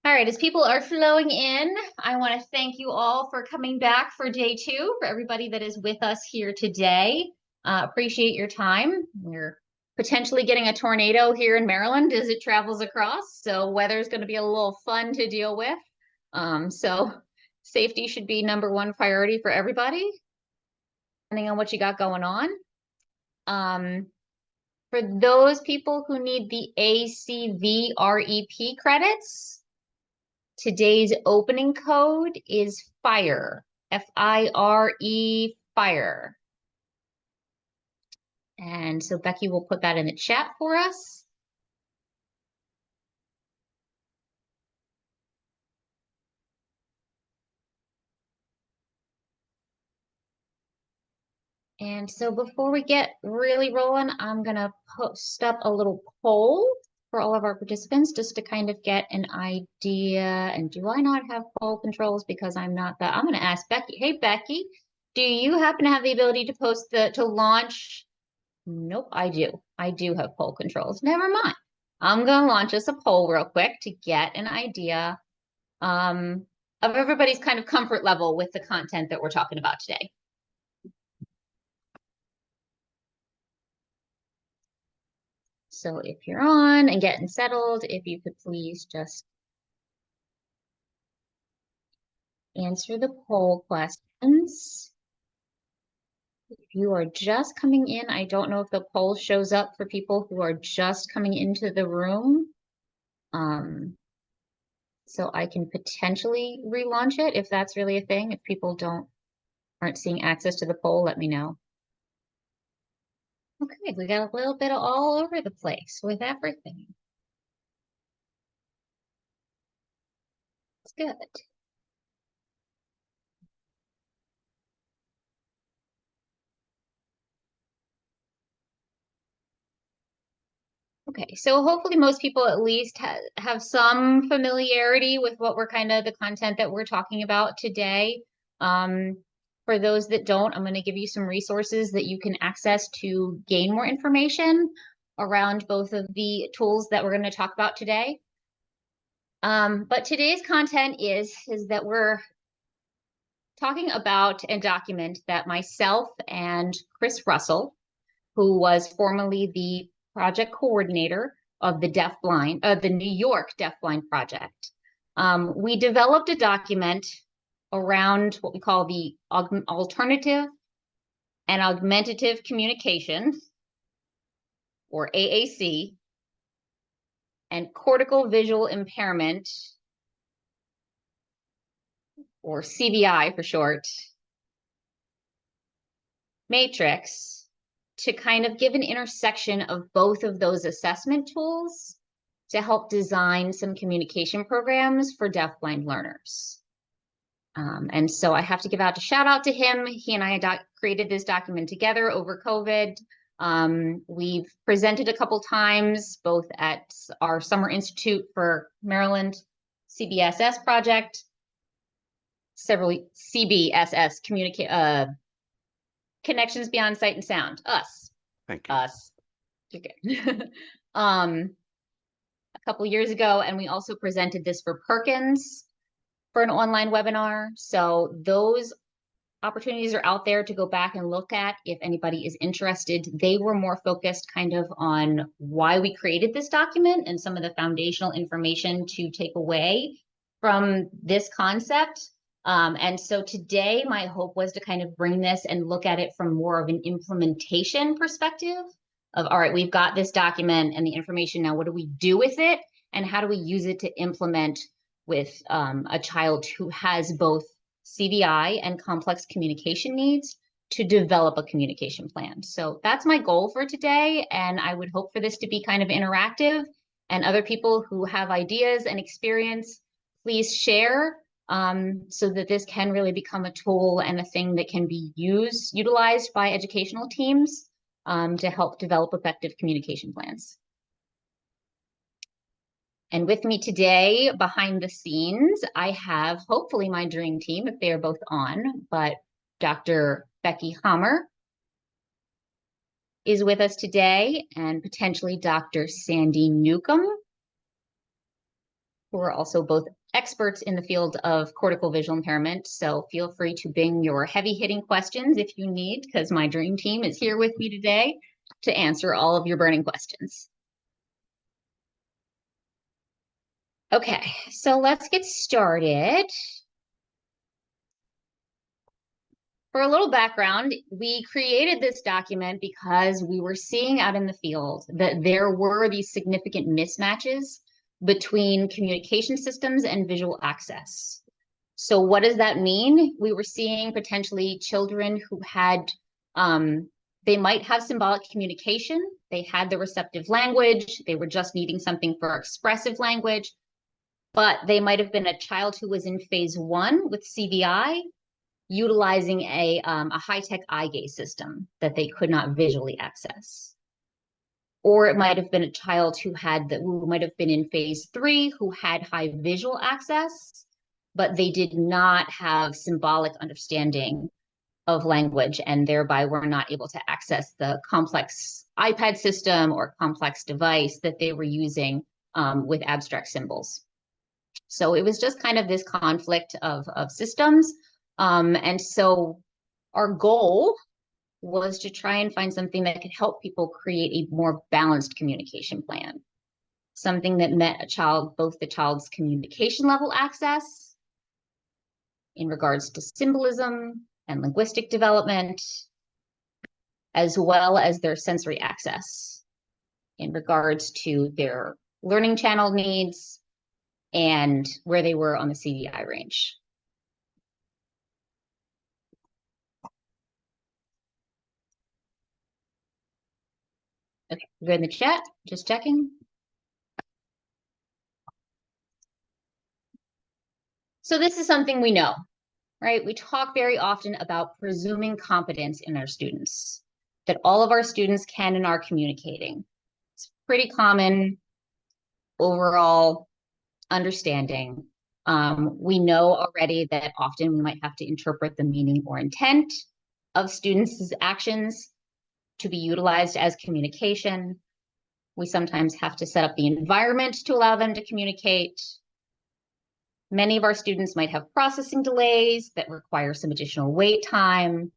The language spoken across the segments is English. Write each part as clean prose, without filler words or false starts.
All right, as people are flowing in, I want to thank you all for coming back for day two, for everybody that is with us here today. Appreciate your time. We're potentially getting a tornado here in Maryland as it travels across, so weather is going to be a little fun to deal with. So safety should be number one priority for everybody, depending on what you got going on. For those people who need the ACV REP credits, today's opening code is FIRE, F-I-R-E, FIRE. And so Becky will put that in the chat for us. And so before we get really rolling, I'm going to post up a little poll for all of our participants just to kind of get an idea. And do I not have poll controls because I'm not that? I'm going to ask Becky. Hey, Becky, do you happen to have the ability to to launch? Nope, I do. I do have poll controls. Never mind. I'm going to launch us a poll real quick to get an idea of everybody's kind of comfort level with the content that we're talking about today. So if you're on and getting settled, if you could please just answer the poll questions. If you are just coming in, I don't know if the poll shows up for people who are just coming into the room. So I can potentially relaunch it if that's really a thing. If people aren't seeing access to the poll, let me know. Okay, we got a little bit of all over the place with everything. It's good. Okay, so hopefully most people at least have some familiarity with what we're the content that we're talking about today. For those that don't, I'm going to give you some resources that you can access to gain more information around both of the tools that we're going to talk about today. But today's content is that we're talking about a document that myself and Chris Russell, who was formerly the project coordinator of the the New York Deafblind Project. We developed a document around what we call the alternative and augmentative communication, or AAC, and cortical visual impairment, or CVI for short, matrix, to kind of give an intersection of both of those assessment tools to help design some communication programs for deafblind learners. And so I have to give a shout out to him. He and I created this document together over COVID. We've presented a couple times, both at our Summer Institute for Maryland CBSS project, several CBSS Connections Beyond Sight and Sound. Us. Thank you. Us. Okay. A couple years ago, and we also presented this for Perkins for an online webinar. So those opportunities are out there to go back and look at if anybody is interested. They were more focused kind of on why we created this document and some of the foundational information to take away from this concept. And so today, my hope was to kind of bring this and look at it from more of an implementation perspective of, all right, we've got this document and the information now, what do we do with it? And how do we use it to implement with a child who has both CVI and complex communication needs to develop a communication plan? So that's my goal for today. And I would hope for this to be kind of interactive, and other people who have ideas and experience, please share, so that this can really become a tool and a thing that can be utilized by educational teams to help develop effective communication plans. And with me today, behind the scenes, I have hopefully my dream team, if they are both on, but Dr. Becky Hammer is with us today, and potentially Dr. Sandy Newcomb. who are also both experts in the field of cortical visual impairment. So feel free to bring your heavy hitting questions if you need, because my dream team is here with me today to answer all of your burning questions. Okay, so let's get started. For a little background, we created this document because we were seeing out in the field that there were these significant mismatches between communication systems and visual access. So what does that mean? We were seeing potentially children who had, they might have symbolic communication, they had the receptive language, they were just needing something for expressive language, but they might have been a child who was in phase 1 with CVI, utilizing a high-tech eye gaze system that they could not visually access. Or it might have been a child who might have been in phase 3 who had high visual access, but they did not have symbolic understanding of language and thereby were not able to access the complex iPad system or complex device that they were using with abstract symbols. So it was just kind of this conflict of systems. And so our goal was to try and find something that could help people create a more balanced communication plan. Something that met both the child's communication level access in regards to symbolism and linguistic development, as well as their sensory access in regards to their learning channel needs and where they were on the CVI range. Okay, good in the chat, just checking. So this is something we know, right? We talk very often about presuming competence in our students, that all of our students can and are communicating. It's pretty common overall understanding. We know already that often we might have to interpret the meaning or intent of students' actions to be utilized as communication. We sometimes have to set up the environment to allow them to communicate. Many of our students might have processing delays that require some additional wait time.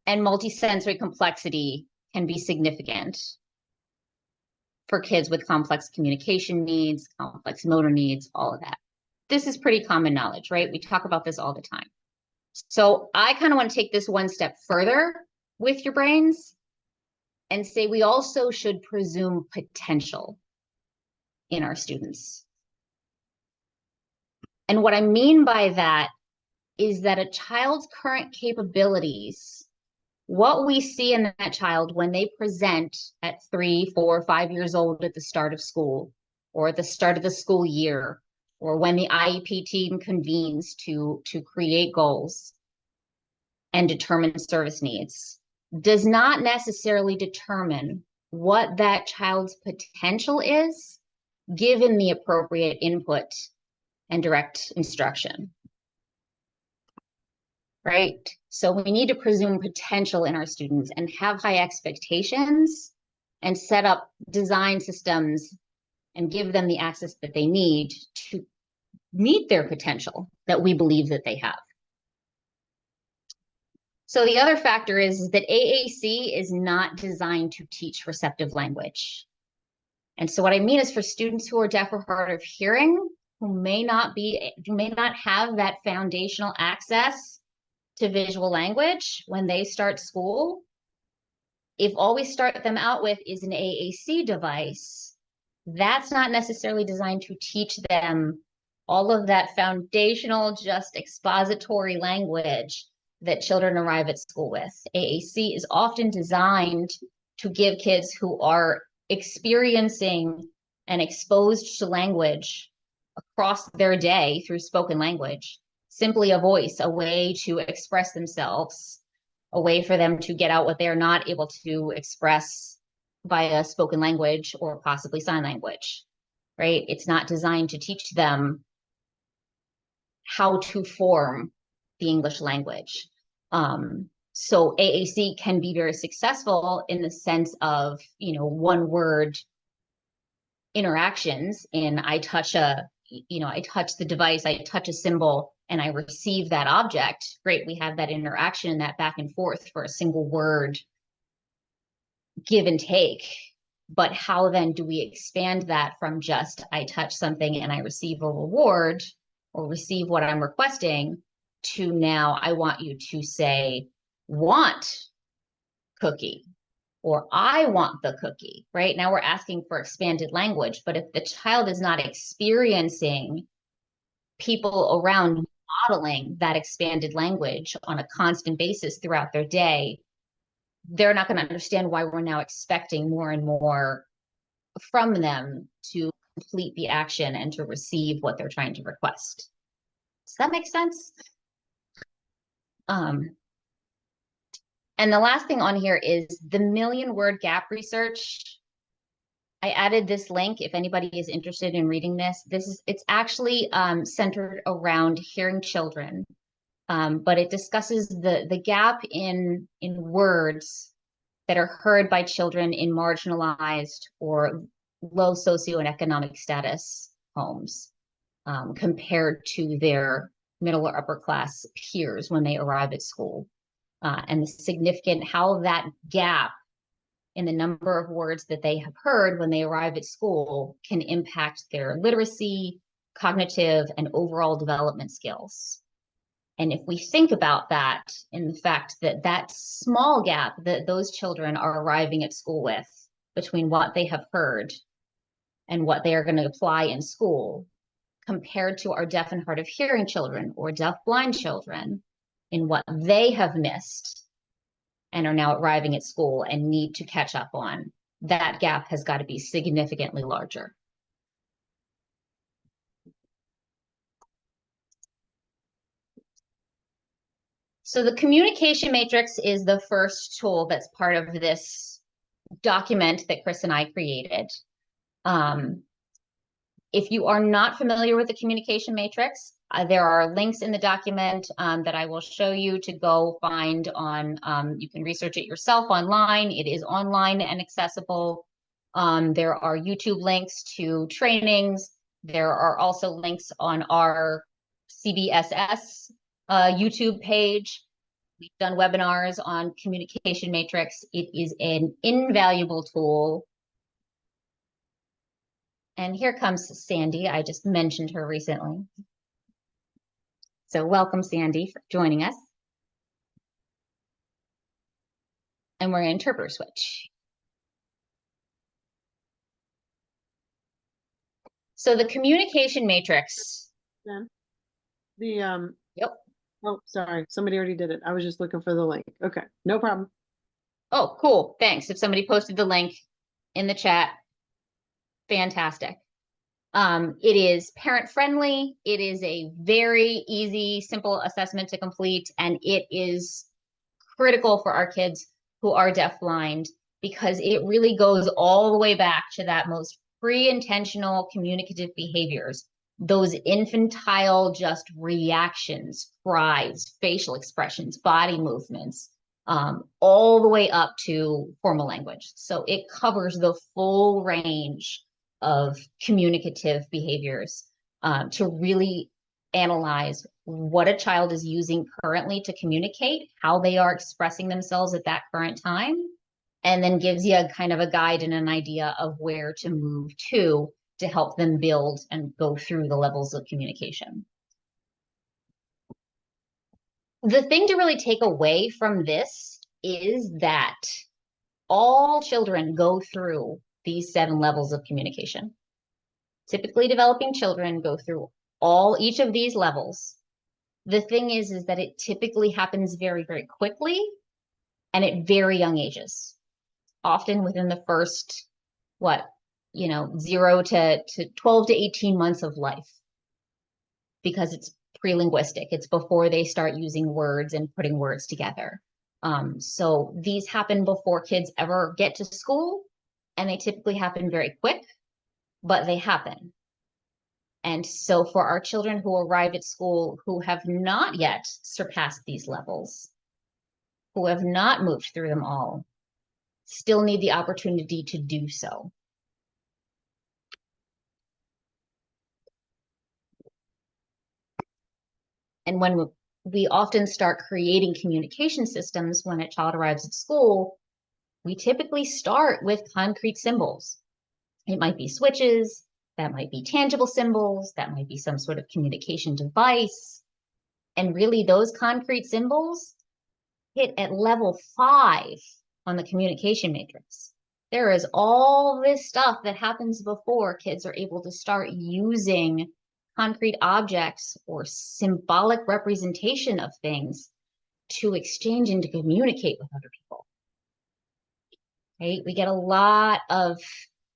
And multisensory complexity can be significant for kids with complex communication needs, complex motor needs, all of that. This is pretty common knowledge, right? We talk about this all the time. So I kind of want to take this one step further with your brains and say we also should presume potential in our students. And what I mean by that is that a child's current capabilities, what we see in that child when they present at 3, 4, 5 years old at the start of school or at the start of the school year, or when the IEP team convenes to create goals and determine service needs, does not necessarily determine what that child's potential is given the appropriate input and direct instruction. Right? So we need to presume potential in our students and have high expectations and set up design systems and give them the access that they need to meet their potential that we believe that they have. So the other factor is that AAC is not designed to teach receptive language. And so what I mean is for students who are deaf or hard of hearing, who may not have that foundational access to visual language when they start school, if all we start them out with is an AAC device, that's not necessarily designed to teach them all of that foundational, just expository language that children arrive at school with. AAC is often designed to give kids who are experiencing and exposed to language across their day through spoken language, simply a voice, a way to express themselves, a way for them to get out what they're not able to express via spoken language or possibly sign language, right? It's not designed to teach them how to form the English language. So AAC can be very successful in the sense of, one word interactions in I touch I touch the device, I touch a symbol, and I receive that object. Great, we have that interaction and that back and forth for a single word give and take. But how then do we expand that from just I touch something and I receive a reward or receive what I'm requesting to now I want you to say, want cookie, or I want the cookie, right? Now we're asking for expanded language. But if the child is not experiencing people around modeling that expanded language on a constant basis throughout their day, they're not going to understand why we're now expecting more and more from them to complete the action and to receive what they're trying to request. Does that make sense? And the last thing on here is the million-word gap research. I added this link if anybody is interested in reading this. It's actually centered around hearing children, but it discusses the gap in words that are heard by children in marginalized or low socioeconomic status homes compared to their middle or upper class peers when they arrive at school. And the significant how that gap in the number of words that they have heard when they arrive at school can impact their literacy, cognitive, and overall development skills. And if we think about that in the fact that that small gap that those children are arriving at school with between what they have heard and what they are going to apply in school, compared to our deaf and hard of hearing children or deaf blind children in what they have missed and are now arriving at school and need to catch up on, that gap has got to be significantly larger. So the communication matrix is the first tool that's part of this document that Chris and I created. If you are not familiar with the communication matrix, there are links in the document that I will show you to go find on, you can research it yourself online. It is online and accessible. There are YouTube links to trainings. There are also links on our CBSS YouTube page. We've done webinars on communication matrix. It is an invaluable tool. And here comes Sandy. I just mentioned her recently. So welcome, Sandy, for joining us. And we're going to interpreter switch. So the communication matrix. Yeah. Yep. Oh, sorry. Somebody already did it. I was just looking for the link. Okay. No problem. Oh, cool. Thanks. If somebody posted the link in the chat, fantastic. It is parent friendly. It is a very easy, simple assessment to complete, and it is critical for our kids who are deafblind because it really goes all the way back to that most pre-intentional communicative behaviors, those infantile just reactions, cries, facial expressions, body movements, all the way up to formal language. So it covers the full range of communicative behaviors to really analyze what a child is using currently to communicate, how they are expressing themselves at that current time, and then gives you a kind of a guide and an idea of where to move to help them build and go through the levels of communication. The thing to really take away from this is that all children go through these 7 levels of communication. Typically developing children go through each of these levels. The thing is that it typically happens very, very quickly and at very young ages, often within the first, 0 to 12 to 18 months of life, because it's pre-linguistic. It's before they start using words and putting words together. So these happen before kids ever get to school, and they typically happen very quick, but they happen. And so for our children who arrive at school who have not yet surpassed these levels, who have not moved through them all, still need the opportunity to do so. And when we often start creating communication systems when a child arrives at school, we typically start with concrete symbols. It might be switches, that might be tangible symbols, that might be some sort of communication device. And really, those concrete symbols hit at level 5 on the communication matrix. There is all this stuff that happens before kids are able to start using concrete objects or symbolic representation of things to exchange and to communicate with other people. Right? We get a lot of,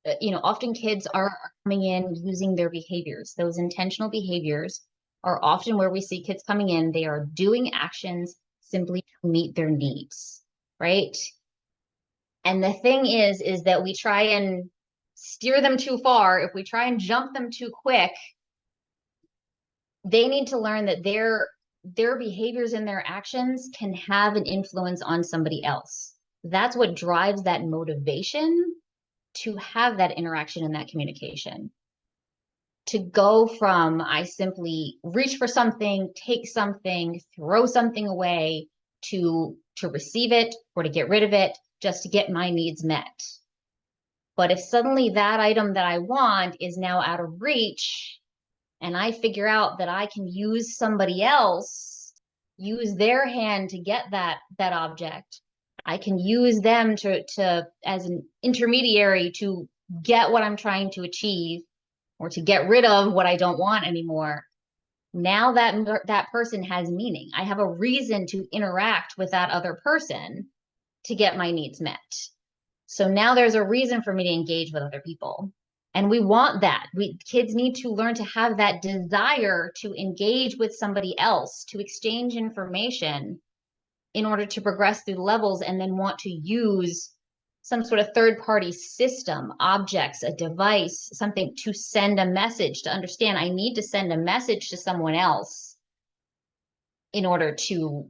often kids are coming in using their behaviors. Those intentional behaviors are often where we see kids coming in. They are doing actions simply to meet their needs, right? And the thing is that we try and steer them too far. If we try and jump them too quick, they need to learn that their behaviors and their actions can have an influence on somebody else. That's what drives that motivation to have that interaction and that communication. To go from I simply reach for something, take something, throw something away, to receive it or to get rid of it just to get my needs met. But if suddenly that item that I want is now out of reach, and I figure out that I can use somebody else, use their hand to get that object, I can use them to as an intermediary to get what I'm trying to achieve or to get rid of what I don't want anymore. Now that person has meaning. I have a reason to interact with that other person to get my needs met. So now there's a reason for me to engage with other people. And we want that. Kids need to learn to have that desire to engage with somebody else, to exchange information in order to progress through levels and then want to use some sort of third party system, objects, a device, something to send a message, to understand I need to send a message to someone else in order to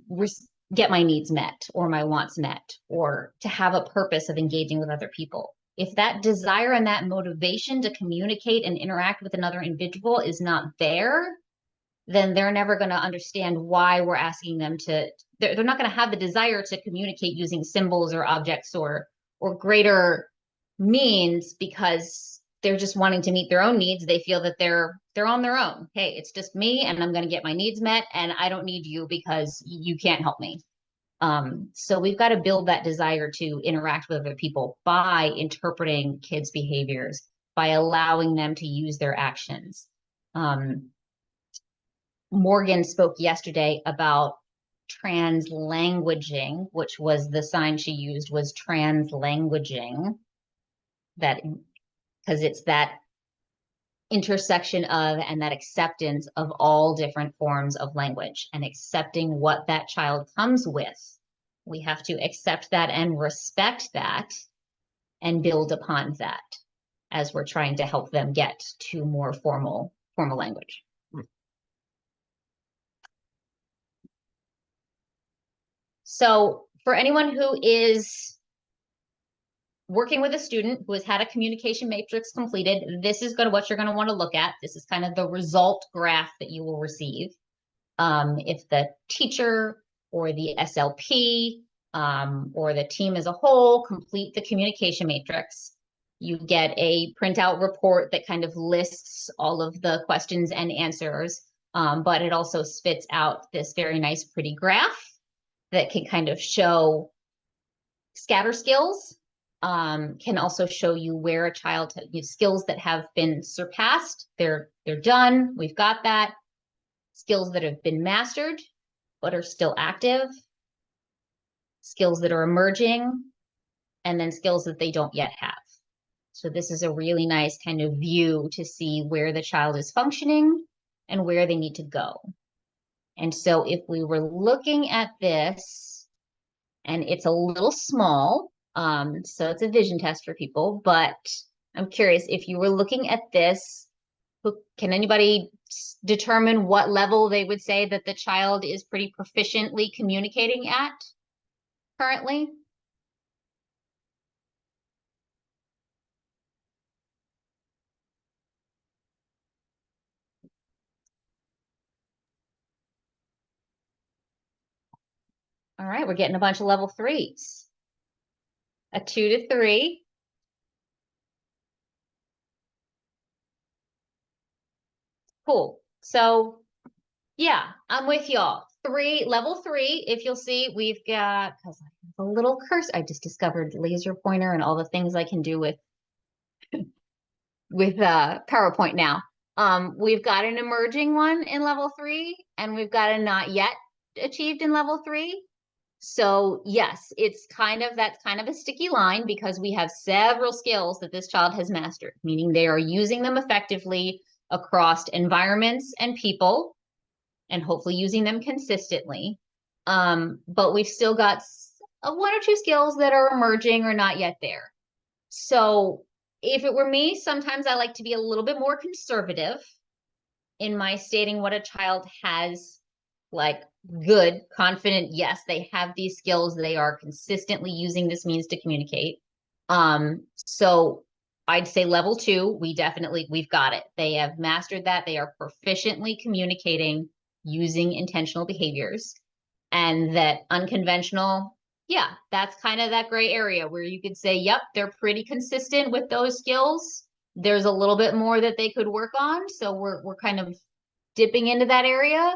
get my needs met or my wants met or to have a purpose of engaging with other people. If that desire and that motivation to communicate and interact with another individual is not there, then they're never going to understand why we're asking them to, they're not going to have the desire to communicate using symbols or objects or greater means because they're just wanting to meet their own needs. They feel that they're on their own. Hey, it's just me and I'm going to get my needs met and I don't need you because you can't help me. So we've got to build that desire to interact with other people by interpreting kids' behaviors, by allowing them to use their actions. Morgan spoke yesterday about translanguaging, which was the sign she used was translanguaging, that because it's that intersection of and that acceptance of all different forms of language and accepting what that child comes with. We have to accept that and respect that and build upon that as we're trying to help them get to more formal language. So for anyone who is working with a student who has had a communication matrix completed, this is what you're going to want to look at. This is kind of the result graph that you will receive. If the teacher or the SLP or the team as a whole complete the communication matrix, you get a printout report that kind of lists all of the questions and answers, but it also spits out this very nice, pretty graph that can kind of show scatter skills, can also show you where a child skills that have been surpassed, they're done, we've got that. Skills that have been mastered but are still active, skills that are emerging, and then skills that they don't yet have. So this is a really nice kind of view to see where the child is functioning and where they need to go. And so if we were looking at this, and it's a little small, so it's a vision test for people, but I'm curious if you were looking at this, can anybody determine what level they would say that the child is pretty proficiently communicating at currently? All right, we're getting a bunch of level 3s. A 2 to 3. Cool. So yeah, I'm with y'all. Level 3, if you'll see, we've got, because I have a little cursor. I just discovered laser pointer and all the things I can do with PowerPoint now. We've got an emerging one in level 3, and we've got a not yet achieved in level 3. So yes, that's kind of a sticky line because we have several skills that this child has mastered, meaning they are using them effectively across environments and people, and hopefully using them consistently. But we've still got one or two skills that are emerging or not yet there. So if it were me, sometimes I like to be a little bit more conservative in my stating what a child has, like good, confident, yes, they have these skills. They are consistently using this means to communicate. So I'd say level 2, we've got it. They have mastered that. They are proficiently communicating using intentional behaviors. And that unconventional, yeah, that's kind of that gray area where you could say, yep, they're pretty consistent with those skills. There's a little bit more that they could work on. So we're kind of dipping into that area.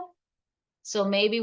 So maybe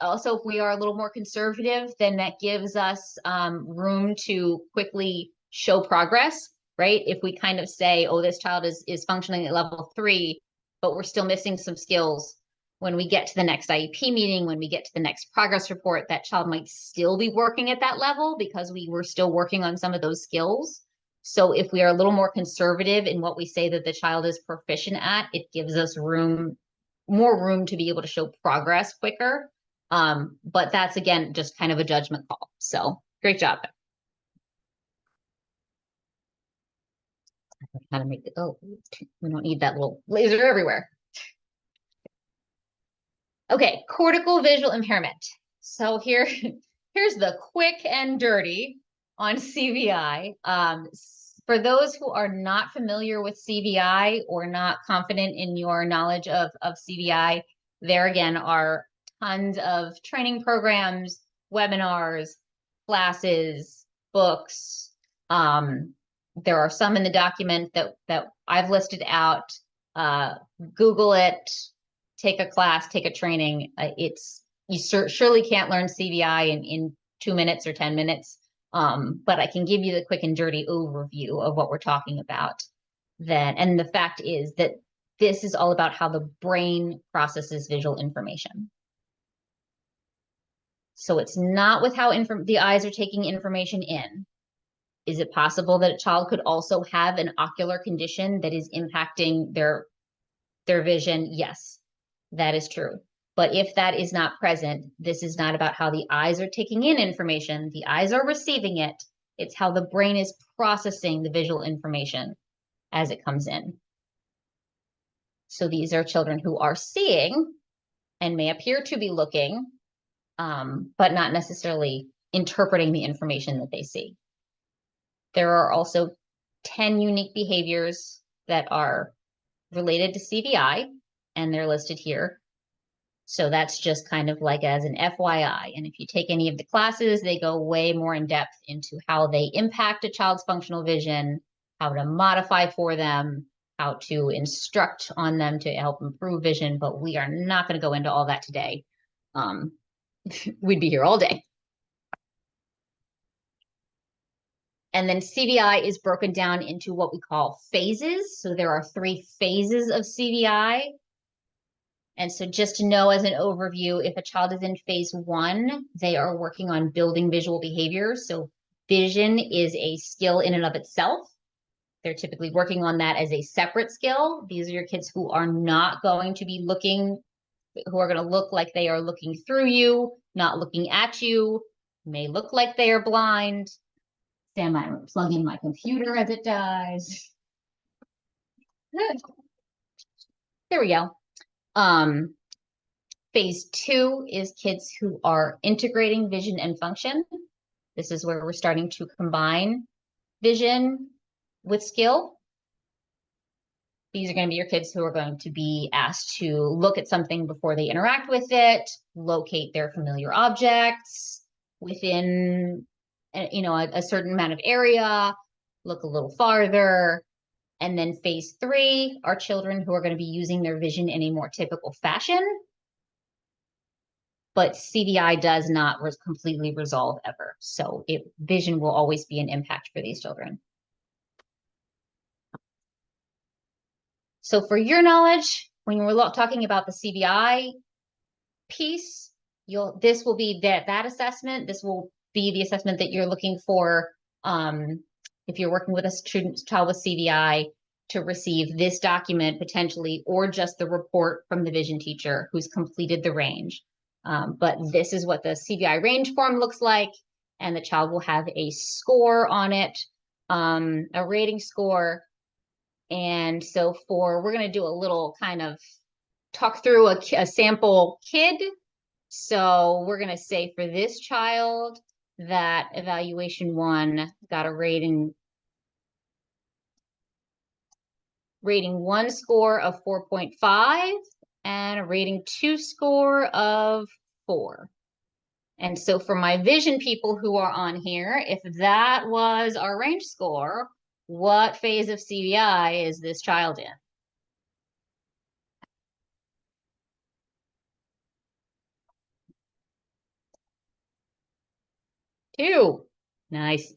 also if we are a little more conservative, then that gives us room to quickly show progress, right? If we kind of say, oh, this child is functioning at level 3, but we're still missing some skills. When we get to the next IEP meeting, when we get to the next progress report, that child might still be working at that level because we were still working on some of those skills. So if we are a little more conservative in what we say that the child is proficient at, it gives us more room to be able to show progress quicker. But that's, again, just kind of a judgment call. So great job. How to make it, oh, we don't need that little laser everywhere. Okay, cortical visual impairment. So here's the quick and dirty on CVI. For those who are not familiar with CVI or not confident in your knowledge of CVI, there again are tons of training programs, webinars, classes, books. There are some in the document that I've listed out. Google it, take a class, take a training. You surely can't learn CVI in 2 minutes or 10 minutes. But I can give you the quick and dirty overview of what we're talking about then. And the fact is that this is all about how the brain processes visual information. So it's not with how the eyes are taking information in. Is it possible that a child could also have an ocular condition that is impacting their vision? Yes, that is true. But if that is not present, this is not about how the eyes are taking in information. The eyes are receiving it. It's how the brain is processing the visual information as it comes in. So these are children who are seeing and may appear to be looking, but not necessarily interpreting the information that they see. There are also 10 unique behaviors that are related to CVI, and they're listed here. So that's just kind of like as an FYI. And if you take any of the classes, they go way more in depth into how they impact a child's functional vision, how to modify for them, how to instruct on them to help improve vision. But we are not going to go into all that today. We'd be here all day. And then CVI is broken down into what we call phases. So there are 3 phases of CVI. And so just to know as an overview, if a child is in phase 1, they are working on building visual behaviors. So vision is a skill in and of itself. They're typically working on that as a separate skill. These are your kids who are not going to be looking, who are going to look like they are looking through you, not looking at you, may look like they are blind. Stand by, I'm plugging my computer as it dies. There we go. Phase 2 is kids who are integrating vision and function. This is where we're starting to combine vision with skill. These are going to be your kids who are going to be asked to look at something before they interact with it, locate their familiar objects within, a certain amount of area, look a little farther. And then phase 3 are children who are going to be using their vision in a more typical fashion. But CVI does not completely resolve ever. So vision will always be an impact for these children. So for your knowledge, when we're talking about the CVI piece, this will be that assessment. This will be the assessment that you're looking for if you're working with a child with CVI to receive this document potentially, or just the report from the vision teacher who's completed the range. But this is what the CVI range form looks like, and the child will have a score on it, a rating score. And so we're going to do a little kind of talk through a sample kid. So we're going to say for this child that evaluation 1 got a rating 1 score of 4.5 and a rating 2 score of 4. And so for my vision people who are on here, if that was our range score, what phase of CVI is this child in? 2. Nice.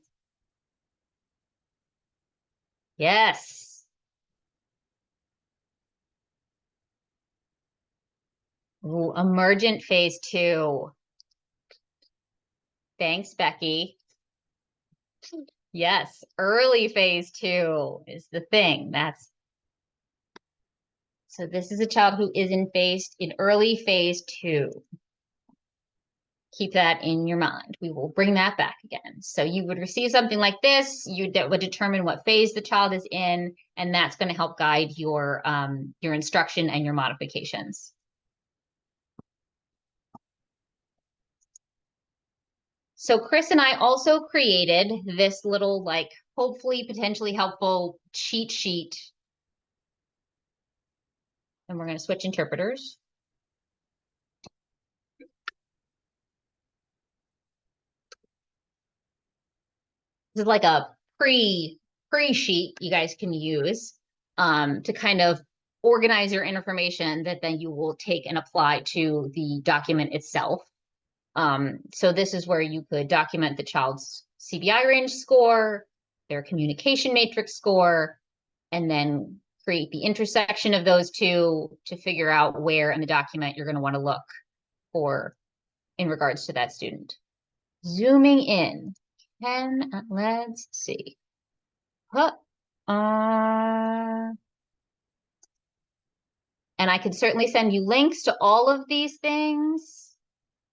Yes. Ooh, emergent phase 2. Thanks, Becky. Yes, early phase 2 is the thing. So this is a child who is in early phase 2. Keep that in your mind. We will bring that back again. So you would receive something like this. That would determine what phase the child is in, and that's going to help guide your instruction and your modifications. So Chris and I also created this little, hopefully potentially helpful cheat sheet. And we're going to switch interpreters. This is like a pre-sheet you guys can use to kind of organize your information that then you will take and apply to the document itself. So this is where you could document the child's CVI range score, their communication matrix score, and then create the intersection of those two to figure out where in the document you're going to want to look for in regards to that student. Zooming in. Let's see. And I can certainly send you links to all of these things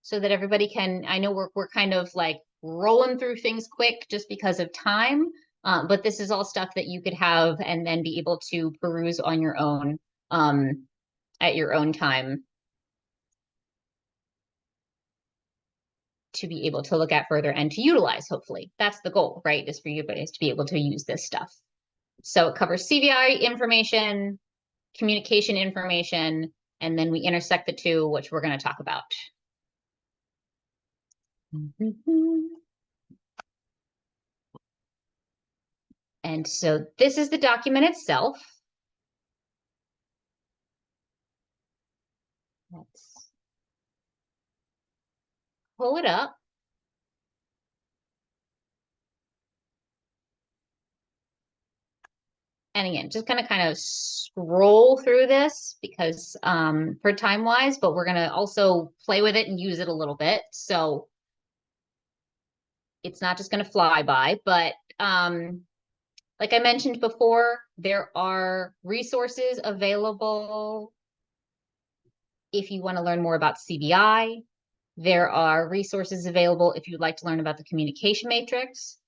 so that everybody can, I know we're kind of like rolling through things quick just because of time, but this is all stuff that you could have and then be able to peruse on your own at your own time to be able to look at further and to utilize, hopefully. That's the goal, right? Is for you guys to be able to use this stuff. So it covers CVI information, communication information, and then we intersect the two, which we're going to talk about. And so this is the document itself. Let's pull it up. And again, just kind of scroll through this because for time wise, but we're going to also play with it and use it a little bit. So it's not just going to fly by, but like I mentioned before, there are resources available if you want to learn more about CVI. There are resources available if you'd like to learn about the communication matrix.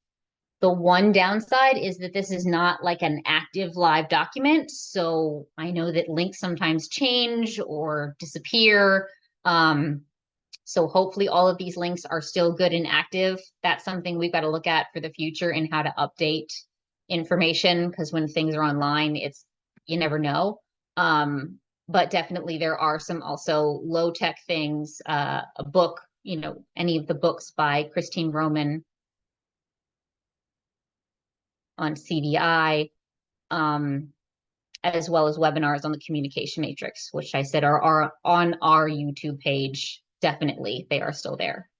The one downside is that this is not like an active live document. So I know that links sometimes change or disappear. So hopefully all of these links are still good and active. That's something we've got to look at for the future and how to update information, because when things are online, it's you never know. But definitely there are some also low tech things, a book, any of the books by Christine Roman on CVI, as well as webinars on the communication matrix, which I said are on our YouTube page. Definitely, they are still there.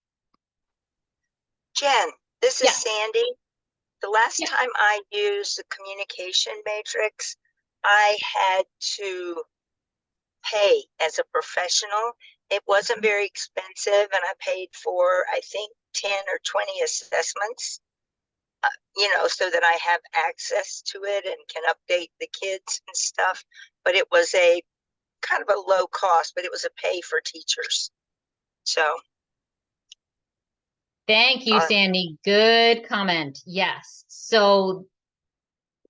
Jen, this is Yeah. Sandy. The last Yeah. time I used the communication matrix, I had to pay as a professional. It wasn't very expensive, and I paid for, I think, 10 or 20 assessments, so that I have access to it and can update the kids and stuff. But it was a kind of a low cost, but it was a pay for teachers. So Thank you, Sandy. Good comment. Yes. So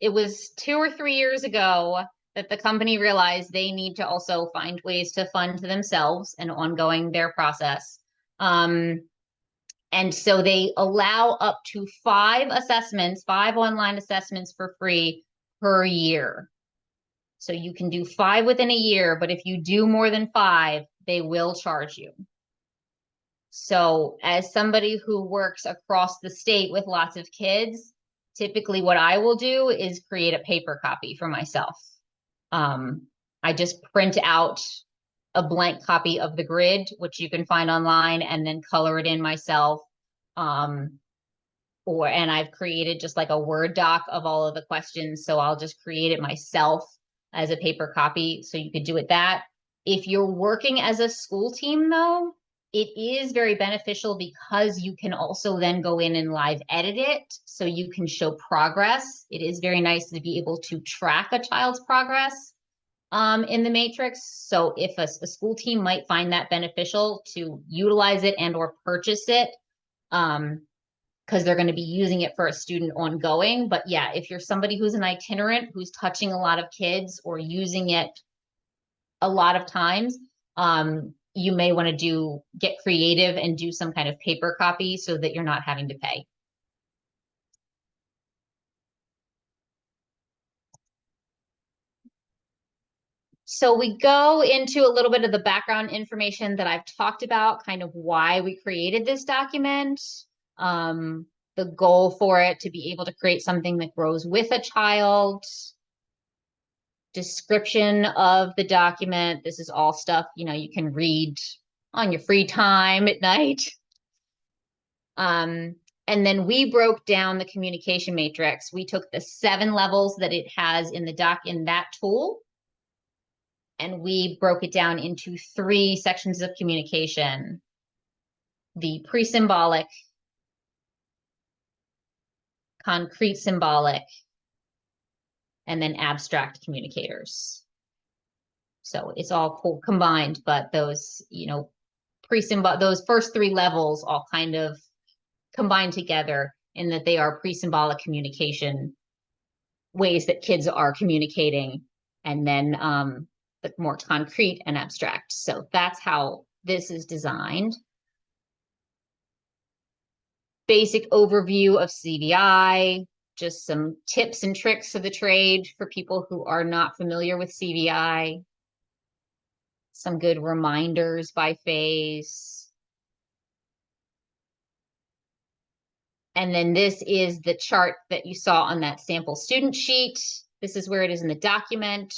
it was 2 or 3 years ago that the company realized they need to also find ways to fund themselves and ongoing their process. And so they allow up to 5 assessments, 5 online assessments for free per year. So you can do 5 within a year, but if you do more than 5, they will charge you. So as somebody who works across the state with lots of kids, typically what I will do is create a paper copy for myself. I just print out a blank copy of the grid, which you can find online, and then color it in myself. And I've created just like a Word doc of all of the questions. So I'll just create it myself as a paper copy. So you could do it that. If you're working as a school team though, it is very beneficial because you can also then go in and live edit it. So you can show progress. It is very nice to be able to track a child's progress in the matrix. So if a school team might find that beneficial to utilize it and or purchase it, because they're going to be using it for a student ongoing. But yeah, if you're somebody who's an itinerant, who's touching a lot of kids or using it a lot of times, you may want to get creative and do some kind of paper copy so that you're not having to pay. So we go into a little bit of the background information that I've talked about, kind of why we created this document, the goal for it to be able to create something that grows with a child, description of the document. This is all stuff, you can read on your free time at night. And then we broke down the communication matrix. We took the 7 levels that it has in that tool, and we broke it down into 3 sections of communication: the pre-symbolic, concrete symbolic, and then abstract communicators. So it's all combined, but those, those first 3 levels all kind of combined together in that they are pre-symbolic communication ways that kids are communicating, and then the more concrete and abstract. So that's how this is designed. Basic overview of CVI, just some tips and tricks of the trade for people who are not familiar with CVI. Some good reminders by phase. And then this is the chart that you saw on that sample student sheet. This is where it is in the document.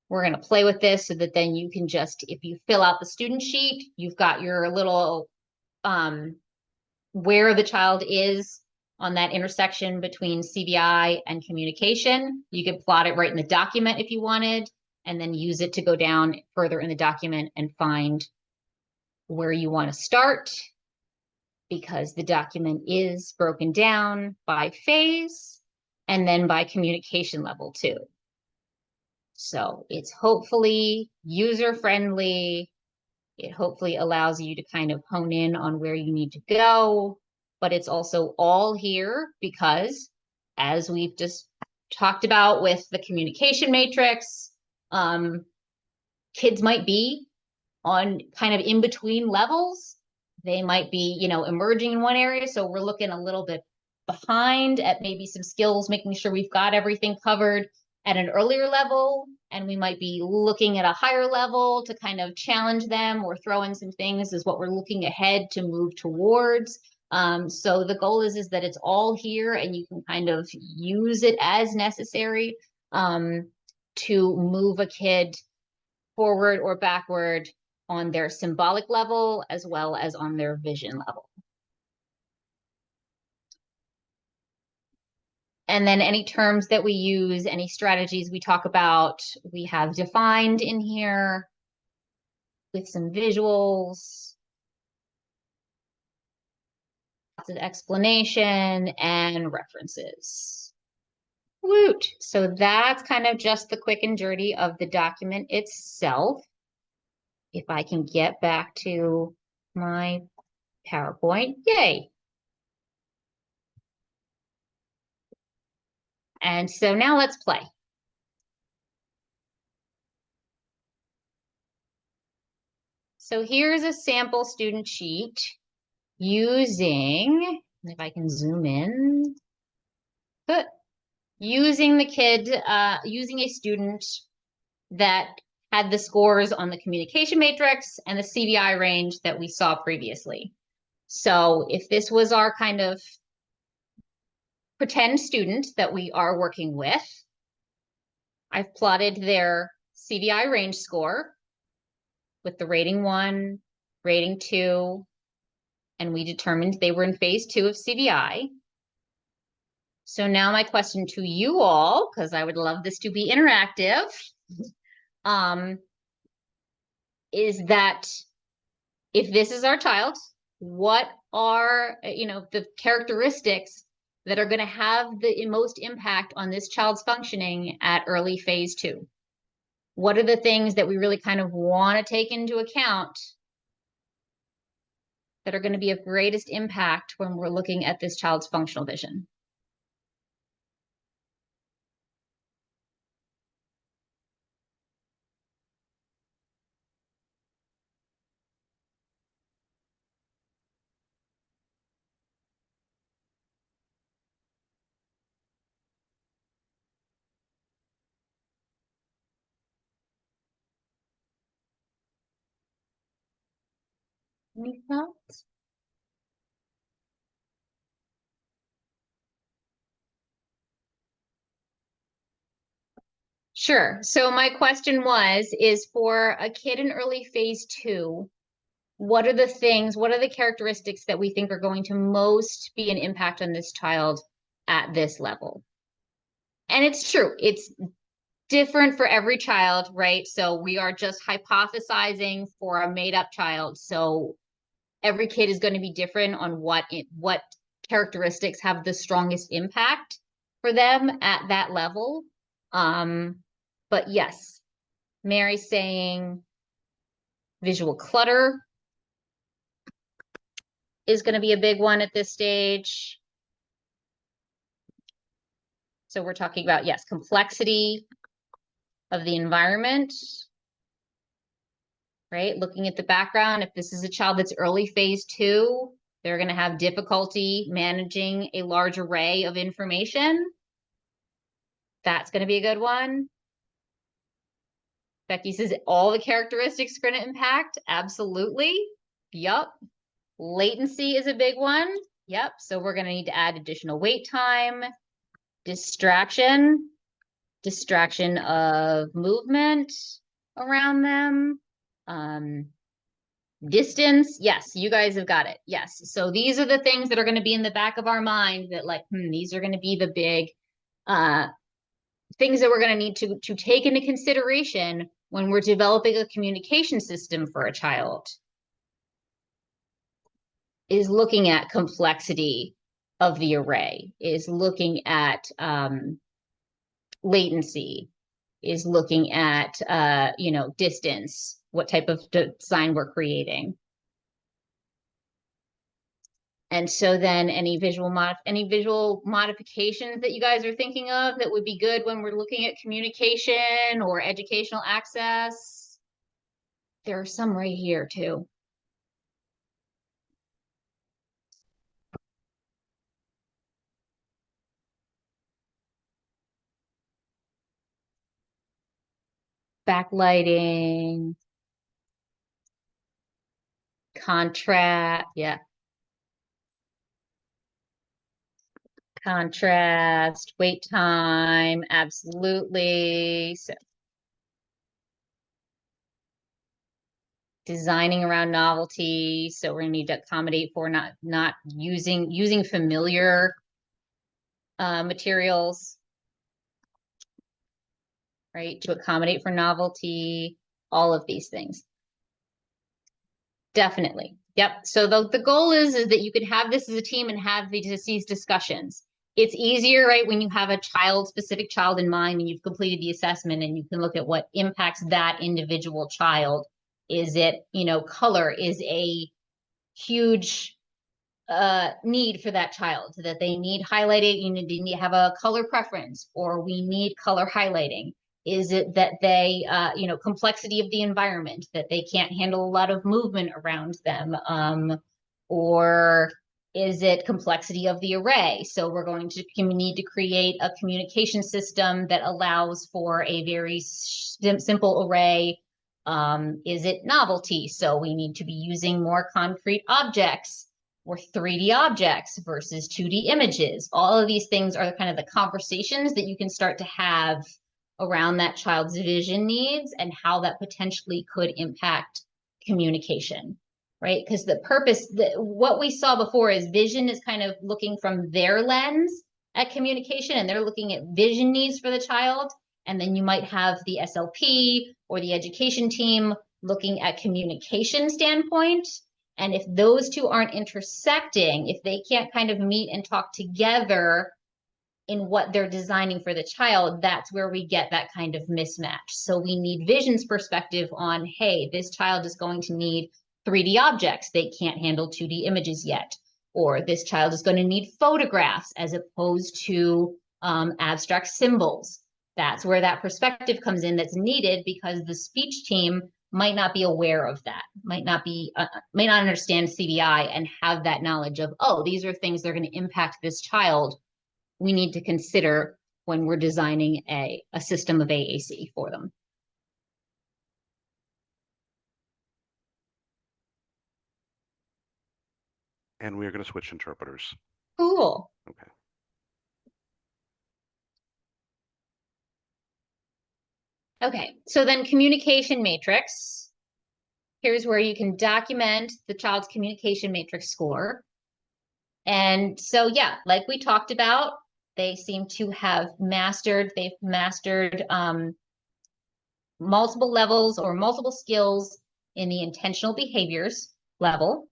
We're going to play with this so that then you can just, if you fill out the student sheet, you've got your little where the child is on that intersection between CVI and communication. You could plot it right in the document if you wanted, and then use it to go down further in the document and find where you want to start, because the document is broken down by phase and then by communication level too. So it's hopefully user-friendly. It hopefully allows you to kind of hone in on where you need to go, but it's also all here because, as we've just talked about with the communication matrix, kids might be on kind of in between levels. They might be, emerging in one area. So we're looking a little bit behind at maybe some skills, making sure we've got everything covered. at an earlier level, and we might be looking at a higher level to kind of challenge them or throw in some things is what we're looking ahead to move towards. So the goal is that it's all here and you can kind of use it as necessary to move a kid forward or backward on their symbolic level as well as on their vision level. And then any terms that we use, any strategies we talk about, we have defined in here with some visuals, lots of explanation and references. Woot! So that's kind of just the quick and dirty of the document itself. If I can get back to my PowerPoint, yay! And so now let's play. So here's a sample student sheet using, if I can zoom in, using the kid, using a student that had the scores on the communication matrix and the CVI range that we saw previously. So if this was our kind of pretend student that we are working with, I've plotted their CVI range score with the rating 1, rating 2, and we determined they were in phase 2 of CVI. So now my question to you all, because I would love this to be interactive, is that if this is our child, what are, the characteristics that are going to have the most impact on this child's functioning at early phase 2? What are the things that we really kind of want to take into account that are going to be of greatest impact when we're looking at this child's functional vision? Any thoughts? Sure. So my question is for a kid in early phase 2, what are the things, what are the characteristics that we think are going to most be an impact on this child at this level? And it's true, it's different for every child, right? So we are just hypothesizing for a made-up child. So every kid is going to be different on what characteristics have the strongest impact for them at that level. But yes, Mary's saying visual clutter is going to be a big one at this stage. So we're talking about, yes, complexity of the environment, right? Looking at the background, if this is a child that's early phase 2, they're going to have difficulty managing a large array of information. That's going to be a good one. Becky says all the characteristics are going to impact. Absolutely. Yep. Latency is a big one. Yep. So we're going to need to add additional wait time, distraction of movement around them, distance. Yes, you guys have got it. Yes. So these are the things that are going to be in the back of our mind that like, these are going to be the big things that we're going to need to take into consideration when we're developing a communication system for a child, is looking at complexity of the array, is looking at latency, is looking at distance, what type of design we're creating. And so then any visual modifications that you guys are thinking of that would be good when we're looking at communication or educational access? There are some right here too. backlighting, contrast, wait time, absolutely. So designing around novelty. So we're gonna need to accommodate for not using familiar materials, right? To accommodate for novelty, all of these things. Definitely. Yep. So the goal is that you can have this as a team and have these discussions. It's easier, right, when you have a specific child in mind and you've completed the assessment and you can look at what impacts that individual child. Is it, color is a huge need for that child, that they need highlighted, they need to have a color preference, or we need color highlighting. Is it that they, complexity of the environment, that they can't handle a lot of movement around them? Or is it complexity of the array? So we're going to need to create a communication system that allows for a very simple array. Is it novelty? So we need to be using more concrete objects or 3D objects versus 2D images. All of these things are kind of the conversations that you can start to have around that child's vision needs and how that potentially could impact communication, right? Because the purpose, what we saw before is vision is kind of looking from their lens at communication, and they're looking at vision needs for the child. And then you might have the SLP or the education team looking at communication standpoint. And if those two aren't intersecting, if they can't kind of meet and talk together in what they're designing for the child, that's where we get that kind of mismatch. So we need vision's perspective on, hey, this child is going to need 3D objects. They can't handle 2D images yet. Or this child is going to need photographs as opposed to abstract symbols. That's where that perspective comes in that's needed, because the speech team might not be aware of that, might not understand CVI and have that knowledge of, oh, these are things that are going to impact this child. We need to consider when we're designing a system of AAC for them. And we are going to switch interpreters. Cool. Okay. Okay, so then communication matrix. Here's where you can document the child's communication matrix score. And so, yeah, like we talked about, they seem to have they've mastered multiple levels or multiple skills in the intentional behaviors level,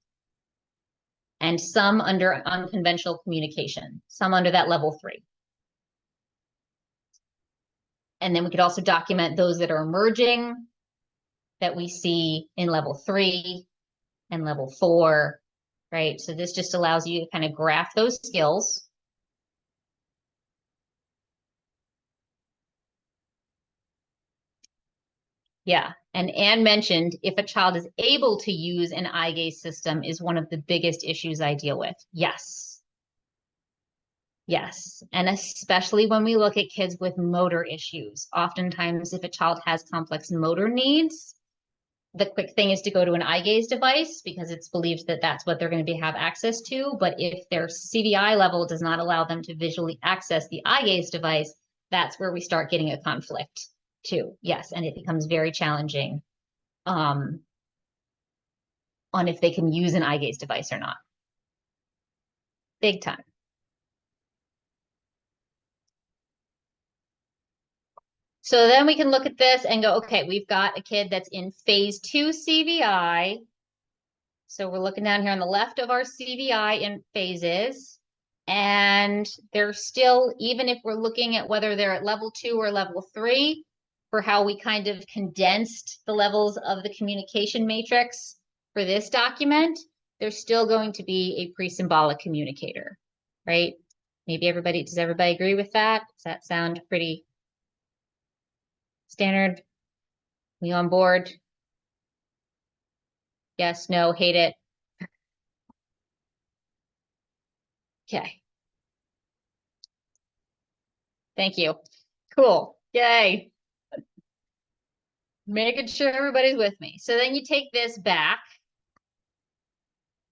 and some under unconventional communication, some under that level 3. And then we could also document those that are emerging that we see in level 3 and level 4, right? So this just allows you to kind of graph those skills. Yeah, and Anne mentioned if a child is able to use an eye gaze system is one of the biggest issues I deal with. Yes. Yes, and especially when we look at kids with motor issues. Oftentimes, if a child has complex motor needs, the quick thing is to go to an eye gaze device because it's believed that that's what they're going to have access to. But if their CVI level does not allow them to visually access the eye gaze device, that's where we start getting a conflict too. Yes, and it becomes very challenging on if they can use an eye gaze device or not. Big time. So then we can look at this and go, okay, we've got a kid that's in phase 2 CVI. So we're looking down here on the left of our CVI in phases. And they're still, even if we're looking at whether they're at level 2 or level 3, for how we kind of condensed the levels of the communication matrix for this document, they're still going to be a pre-symbolic communicator, right? Does everybody agree with that? Does that sound pretty standard? We on board? Yes, no, hate it. Okay. Thank you. Cool. Yay. Making sure everybody's with me. So then you take this back.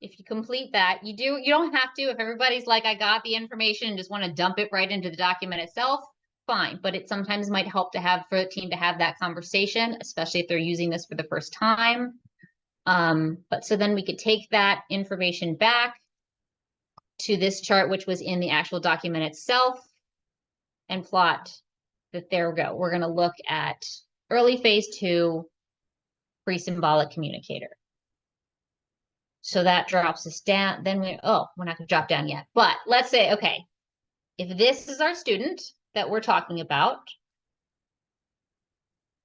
If you complete that, you don't have to. If everybody's like, I got the information and just want to dump it right into the document itself, fine. But it sometimes might help to have for the team to have that conversation, especially if they're using this for the first time. But so then we could take that information back to this chart, which was in the actual document itself, and plot that. There we go. We're going to look at early phase 2 pre-symbolic communicator. So that drops us down. Then we're not going to drop down yet. But let's say, okay, if this is our student that we're talking about,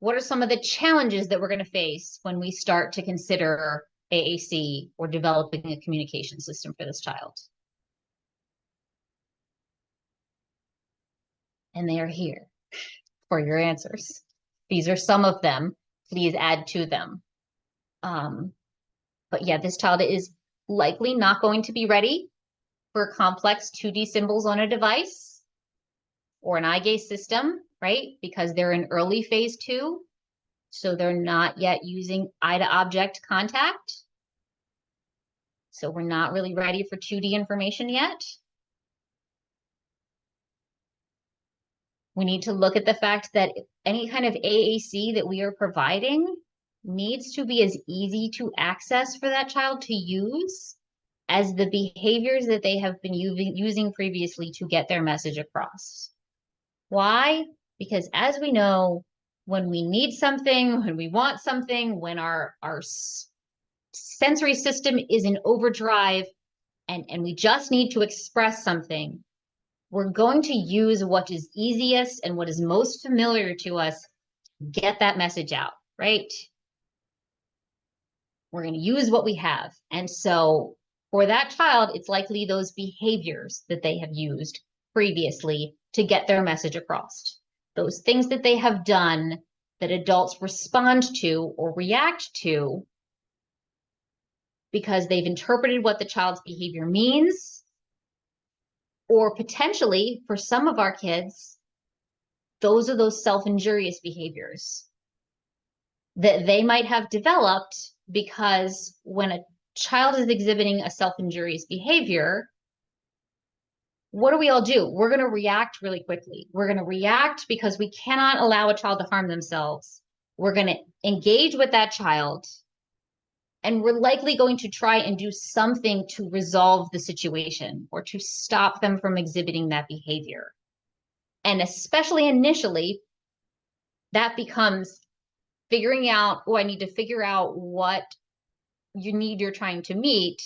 what are some of the challenges that we're going to face when we start to consider AAC or developing a communication system for this child? And they are here for your answers. These are some of them. Please add to them. But yeah, this child is likely not going to be ready for complex 2D symbols on a device or an eye gaze system, right? Because they're in early phase 2. So they're not yet using eye to object contact. So we're not really ready for 2D information yet. We need to look at the fact that any kind of AAC that we are providing needs to be as easy to access for that child to use as the behaviors that they have been using previously to get their message across. Why? Because as we know, when we need something, when we want something, when our sensory system is in overdrive and we just need to express something, we're going to use what is easiest and what is most familiar to us to get that message out, right? We're going to use what we have. And so for that child, it's likely those behaviors that they have used previously to get their message across. Those things that they have done that adults respond to or react to because they've interpreted what the child's behavior means, or potentially for some of our kids, those are those self-injurious behaviors that they might have developed because when a child is exhibiting a self-injurious behavior, what do we all do? We're going to react really quickly. We're going to react because we cannot allow a child to harm themselves. We're going to engage with that child, and we're likely going to try and do something to resolve the situation or to stop them from exhibiting that behavior. And especially initially, that becomes figuring out, I need to figure out what you're trying to meet,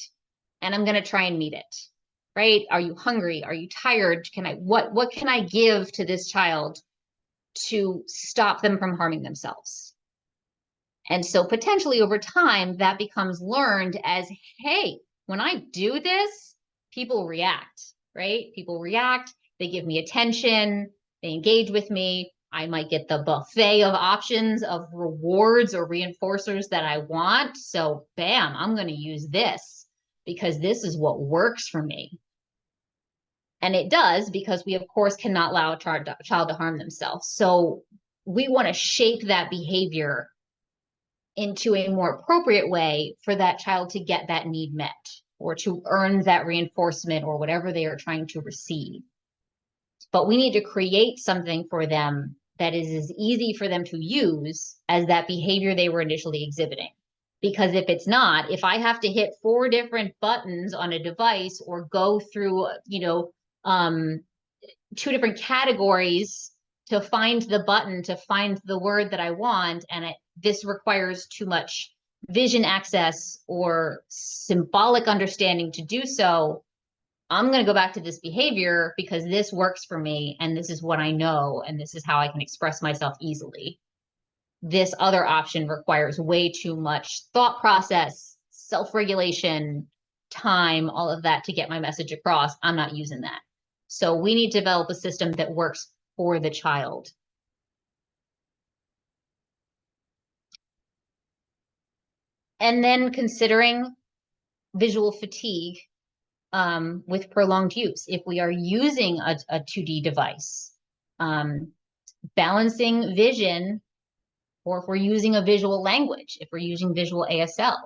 and I'm going to try and meet it, right? Are you hungry? Are you tired? What can I give to this child to stop them from harming themselves? And so potentially over time, that becomes learned as, hey, when I do this, people react, right? People react, they give me attention, they engage with me. I might get the buffet of options of rewards or reinforcers that I want. So bam, I'm going to use this because this is what works for me. And it does, because we, of course, cannot allow a child to harm themselves. So we want to shape that behavior into a more appropriate way for that child to get that need met or to earn that reinforcement or whatever they are trying to receive. But we need to create something for them that is as easy for them to use as that behavior they were initially exhibiting. Because if it's not, if I have to hit 4 different buttons on a device or go through, 2 different categories to find the button, to find the word that I want, and this requires too much vision access or symbolic understanding to do so, I'm going to go back to this behavior because this works for me and this is what I know and this is how I can express myself easily. This other option requires way too much thought process, self-regulation, time, all of that to get my message across. I'm not using that. So we need to develop a system that works for the child. And then considering visual fatigue with prolonged use. If we are using a 2D device, balancing vision or if we're using a visual language, if we're using visual ASL,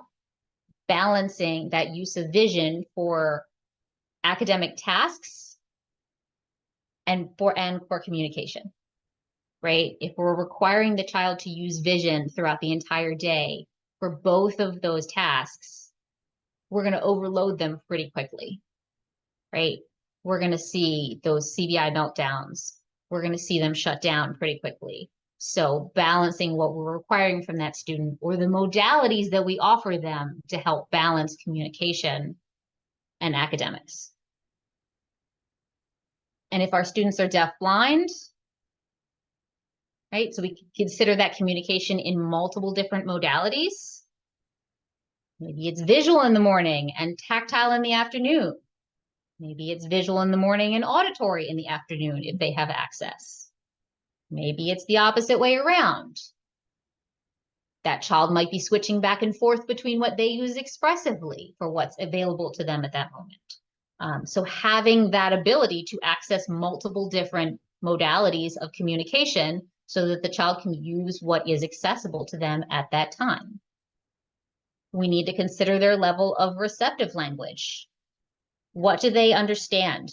balancing that use of vision for academic tasks and for communication, right? If we're requiring the child to use vision throughout the entire day for both of those tasks, we're going to overload them pretty quickly, right? We're going to see those CVI meltdowns. We're going to see them shut down pretty quickly. So balancing what we're requiring from that student or the modalities that we offer them to help balance communication and academics. And if our students are deaf-blind, right, so we consider that communication in multiple different modalities. Maybe it's visual in the morning and tactile in the afternoon. Maybe it's visual in the morning and auditory in the afternoon if they have access. Maybe it's the opposite way around. That child might be switching back and forth between what they use expressively for what's available to them at that moment. So having that ability to access multiple different modalities of communication so that the child can use what is accessible to them at that time. We need to consider their level of receptive language. What do they understand?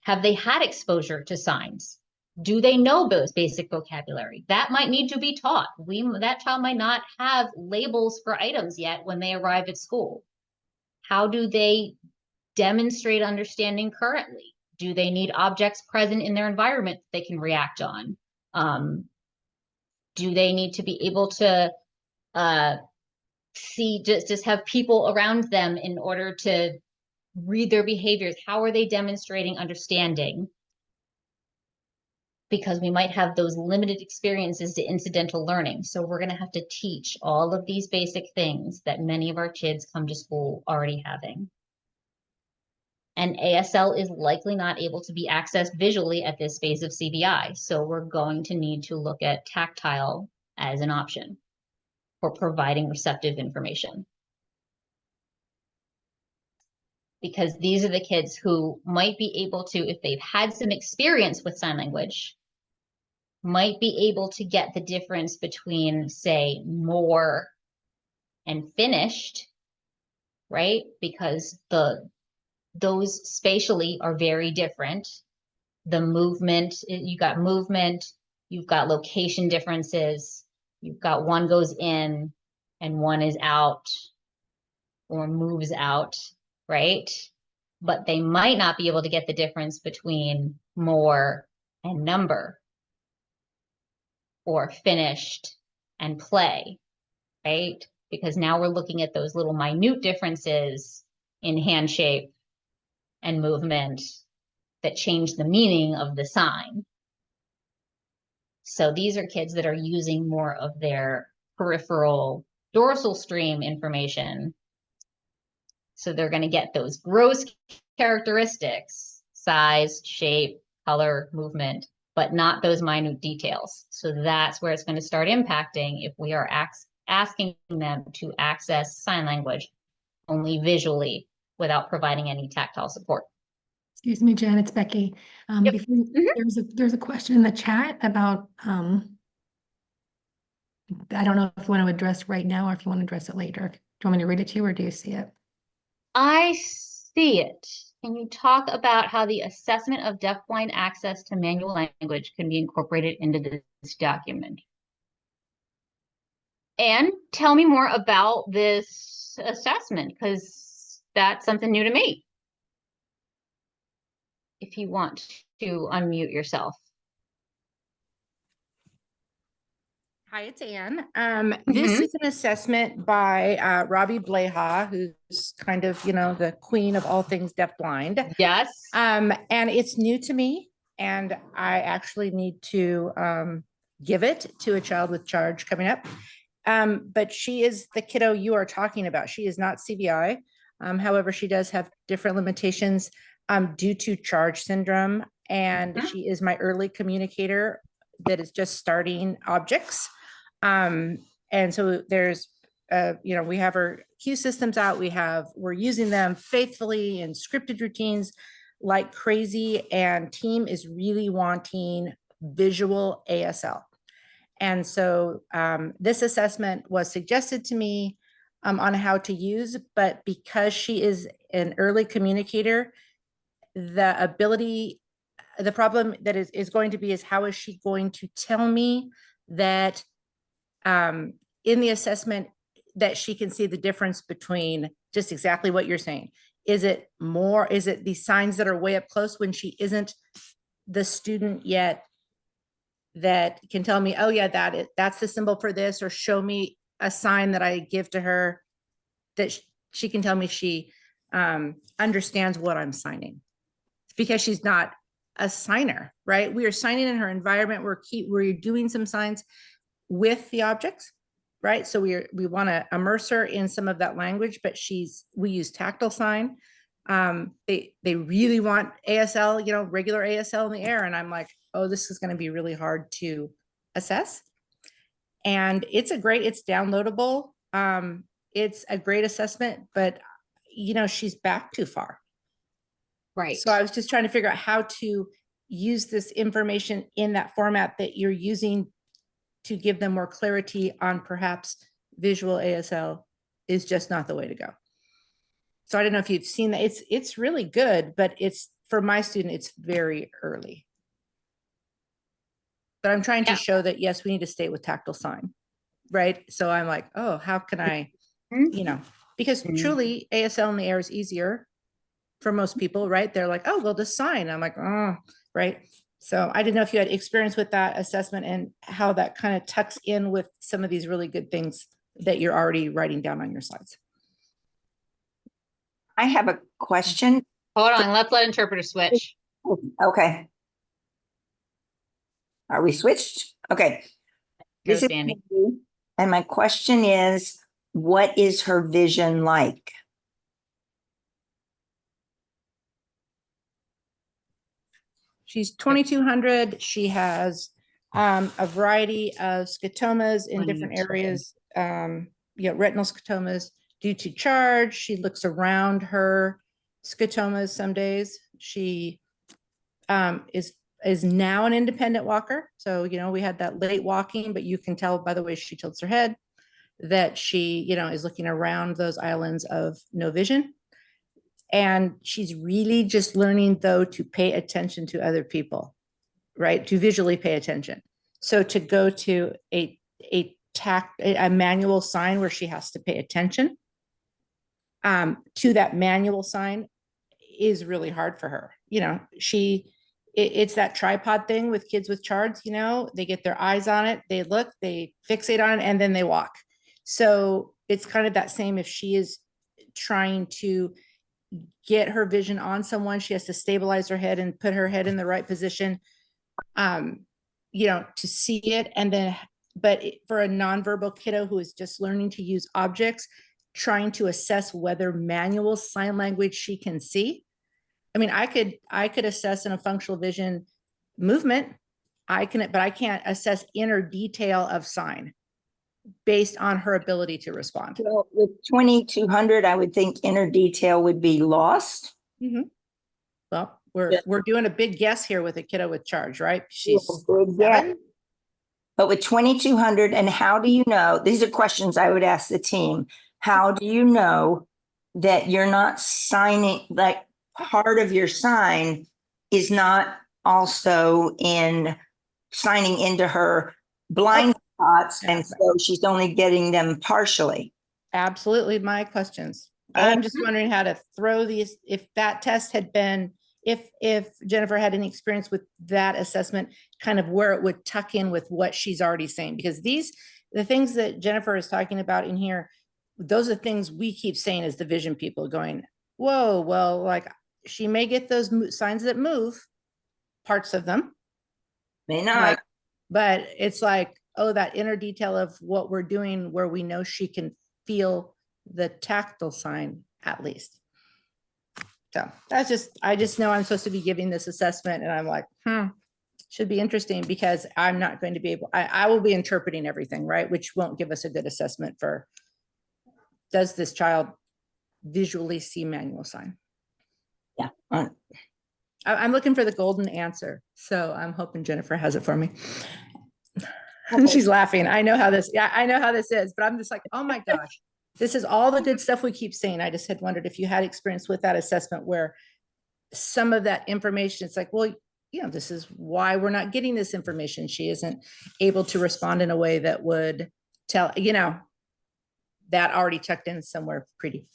Have they had exposure to signs? Do they know those basic vocabulary? That might need to be taught. That child might not have labels for items yet when they arrive at school. How do they demonstrate understanding currently? Do they need objects present in their environment that they can react on? Do they need to be able to just have people around them in order to read their behaviors? How are they demonstrating understanding? Because we might have those limited experiences to incidental learning. So we're going to have to teach all of these basic things that many of our kids come to school already having. And ASL is likely not able to be accessed visually at this phase of CVI. So we're going to need to look at tactile as an option for providing receptive information. Because these are the kids who might be able to, if they've had some experience with sign language, might be able to get the difference between, say, more and finished, right? Because those spatially are very different. The movement, you've got location differences, you've got one goes in and one is out or moves out, right? But they might not be able to get the difference between more and number or finished and play, right? Because now we're looking at those little minute differences in hand shape and movement that change the meaning of the sign. So these are kids that are using more of their peripheral dorsal stream information. So they're going to get those gross characteristics, size, shape, color, movement, but not those minute details. So that's where it's going to start impacting if we are asking them to access sign language only visually without providing any tactile support. Excuse me, Jen, it's Becky. Yep. Before, there's a question in the chat about, I don't know if you want to address right now or if you want to address it later. Do you want me to read it to you or do you see it? I see it. Can you talk about how the assessment of deafblind access to manual language can be incorporated into this document? And tell me more about this assessment, because that's something new to me. If you want to unmute yourself. Hi, it's Anne. This is an assessment by Robbie Bleha, who's kind of, the queen of all things deafblind. Yes. And it's new to me, and I actually need to give it to a child with charge coming up. But she is the kiddo you are talking about. She is not CVI. However, she does have different limitations due to charge syndrome. And she is my early communicator that is just starting objects. And so there's, we have our cue systems out. We're using them faithfully in scripted routines like crazy. And team is really wanting visual ASL. And so this assessment was suggested to me on how to use, but because she is an early communicator, the problem that is going to be is how is she going to tell me that in the assessment that she can see the difference between just exactly what you're saying. Is it these signs that are way up close when she isn't the student yet that can tell me, oh yeah, that's the symbol for this, or show me a sign that I give to her that she can tell me she understands what I'm signing. It's because she's not a signer, right? We are signing in her environment. We're doing some signs with the objects, right? So we want to immerse her in some of that language, but we use tactile sign. They really want ASL, regular ASL in the air. And I'm like, oh, this is going to be really hard to assess. And it's downloadable. It's a great assessment, but she's back too far. Right. So I was just trying to figure out how to use this information in that format that you're using to give them more clarity on perhaps visual ASL is just not the way to go. So I don't know if you've seen that. It's really good, but for my student, it's very early. But I'm trying to show that, yes, we need to stay with tactile sign, right? So I'm like, oh, how can I, because truly ASL in the air is easier for most people, right? They're like, oh, well, the sign. I'm like, oh, right. So I didn't know if you had experience with that assessment and how that kind of tucks in with some of these really good things that you're already writing down on your slides. I have a question. Hold on, let's let interpreter switch. Okay. Are we switched? Okay. Go, This is Sandy. Sandy, and my question is, what is her vision like? She's 2200. She has a variety of scotomas in different areas, retinal scotomas due to charge. She looks around her scotomas some days. She is now an independent walker. So, we had that late walking, but you can tell by the way she tilts her head that she, is looking around those islands of no vision. And she's really just learning, though, to pay attention to other people, right? To visually pay attention. So to go to a manual sign where she has to pay attention to that manual sign is really hard for her. It's that tripod thing with kids with charts, they get their eyes on it, they look, they fixate on it, and then they walk. So it's kind of that same, if she is trying to get her vision on someone, she has to stabilize her head and put her head in the right position, to see it. And then, for a nonverbal kiddo who is just learning to use objects, trying to assess whether manual sign language she can see. I mean, I could assess in a functional vision movement, but I can't assess inner detail of sign based on her ability to respond. So with 2200, I would think inner detail would be lost. Well, we're doing a big guess here with a kiddo with charge, right? She's Yeah. 7. But with 2200, and how do you know? These are questions I would ask the team. How do you know that you're not signing, like part of your sign is not also in signing into her blind spots, and so she's only getting them partially? Absolutely, my questions. I'm just wondering how to throw these, if that test had been, if Jennifer had any experience with that assessment, kind of where it would tuck in with what she's already saying, because the things that Jennifer is talking about in here, those are things we keep saying as the vision people, going, whoa, well, like she may get those signs that move, parts of them. May not. But it's like, oh, that inner detail of what we're doing where we know she can feel the tactile sign at least. So I just know I'm supposed to be giving this assessment, and I'm like, should be interesting, because I'm not going to be able, I will be interpreting everything, right? Which won't give us a good assessment for, does this child visually see manual sign? Yeah. I'm looking for the golden answer. So I'm hoping Jennifer has it for me. She's laughing. I know how this, yeah, I know how this is, but I'm just like, oh my gosh. This is all the good stuff we keep saying. I just had wondered if you had experience with that assessment where some of that information, it's like, well, this is why we're not getting this information. She isn't able to respond in a way that would tell, that already tucked in somewhere pretty.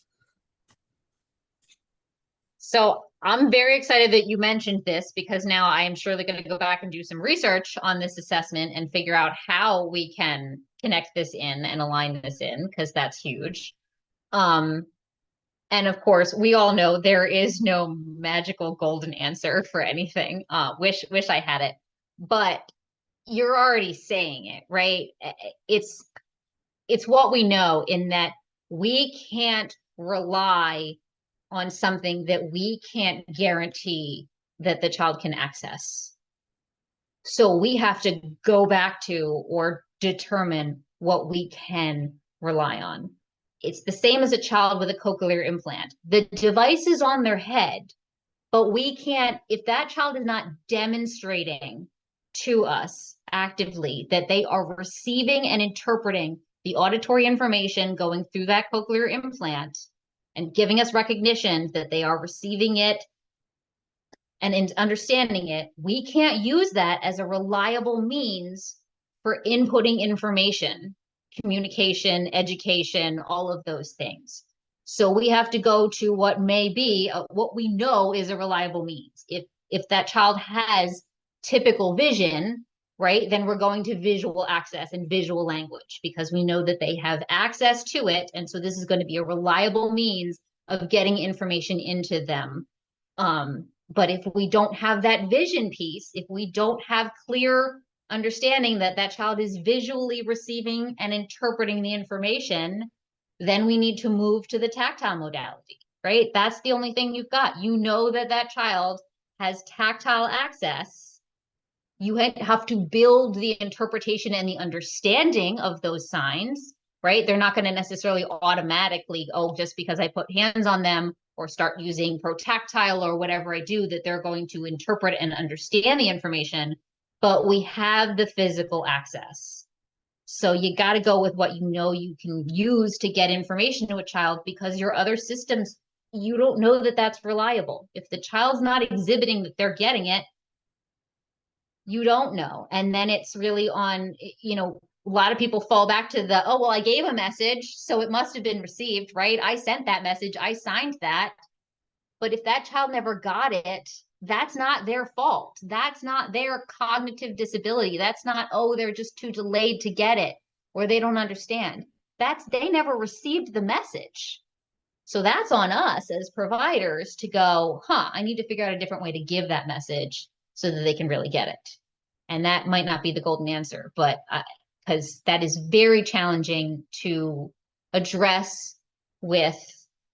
So I'm very excited that you mentioned this because now I am surely going to go back and do some research on this assessment and figure out how we can connect this in and align this in, because that's huge. And of course, we all know there is no magical golden answer for anything. Wish I had it, but you're already saying it, right? It's what we know, in that we can't rely on something that we can't guarantee that the child can access. So we have to go back to or determine what we can rely on. It's the same as a child with a cochlear implant. The device is on their head, but we can't, if that child is not demonstrating to us actively that they are receiving and interpreting the auditory information going through that cochlear implant and giving us recognition that they are receiving it and in understanding it, we can't use that as a reliable means for inputting information, communication, education, all of those things. So we have to go to what may be what we know is a reliable means. If that child has typical vision, right, then we're going to visual access and visual language because we know that they have access to it. And so this is going to be a reliable means of getting information into them. But if we don't have that vision piece, if we don't have clear understanding that that child is visually receiving and interpreting the information, then we need to move to the tactile modality, right? That's the only thing you've got. You know that that child has tactile access. You have to build the interpretation and the understanding of those signs, right? They're not going to necessarily automatically, oh, just because I put hands on them or start using protactile or whatever I do, that they're going to interpret and understand the information, but we have the physical access. So you got to go with what you know you can use to get information to a child, because your other systems, you don't know that that's reliable. If the child's not exhibiting that they're getting it, you don't know. And then it's really on, a lot of people fall back to the, oh, well, I gave a message, so it must have been received, right? I sent that message, I signed that. But if that child never got it, that's not their fault. That's not their cognitive disability. That's not, oh, they're just too delayed to get it, or they don't understand. They never received the message. So that's on us as providers to go, I need to figure out a different way to give that message so that they can really get it. And that might not be the golden answer, but because that is very challenging to address with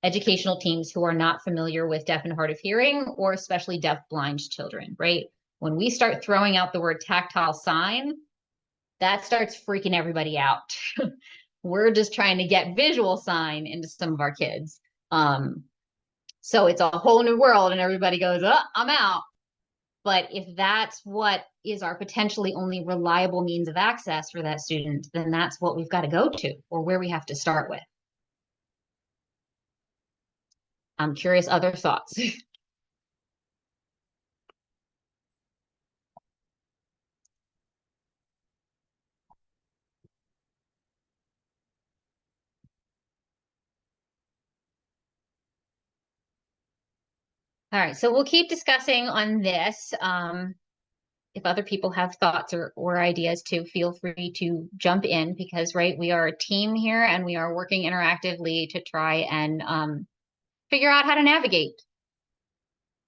educational teams who are not familiar with deaf and hard of hearing, or especially deaf blind children, right? When we start throwing out the word tactile sign, that starts freaking everybody out. We're just trying to get visual sign into some of our kids. So it's a whole new world and everybody goes, oh, I'm out. But if that's what is our potentially only reliable means of access for that student, then that's what we've got to go to, or where we have to start with. I'm curious, other thoughts? All right, so we'll keep discussing on this. If other people have thoughts or ideas too, feel free to jump in, because, right, we are a team here and we are working interactively to try and figure out how to navigate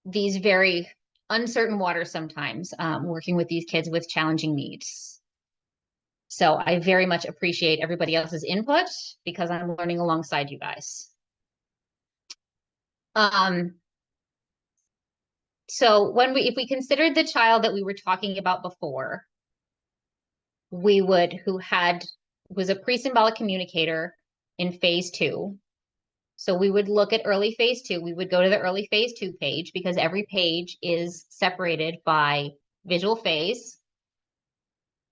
these very uncertain waters sometimes, working with these kids with challenging needs. So I very much appreciate everybody else's input, because I'm learning alongside you guys. So if we considered the child that we were talking about before, who was a pre-symbolic communicator in phase 2. So we would look at early phase 2. We would go to the early phase 2 page, because every page is separated by visual phase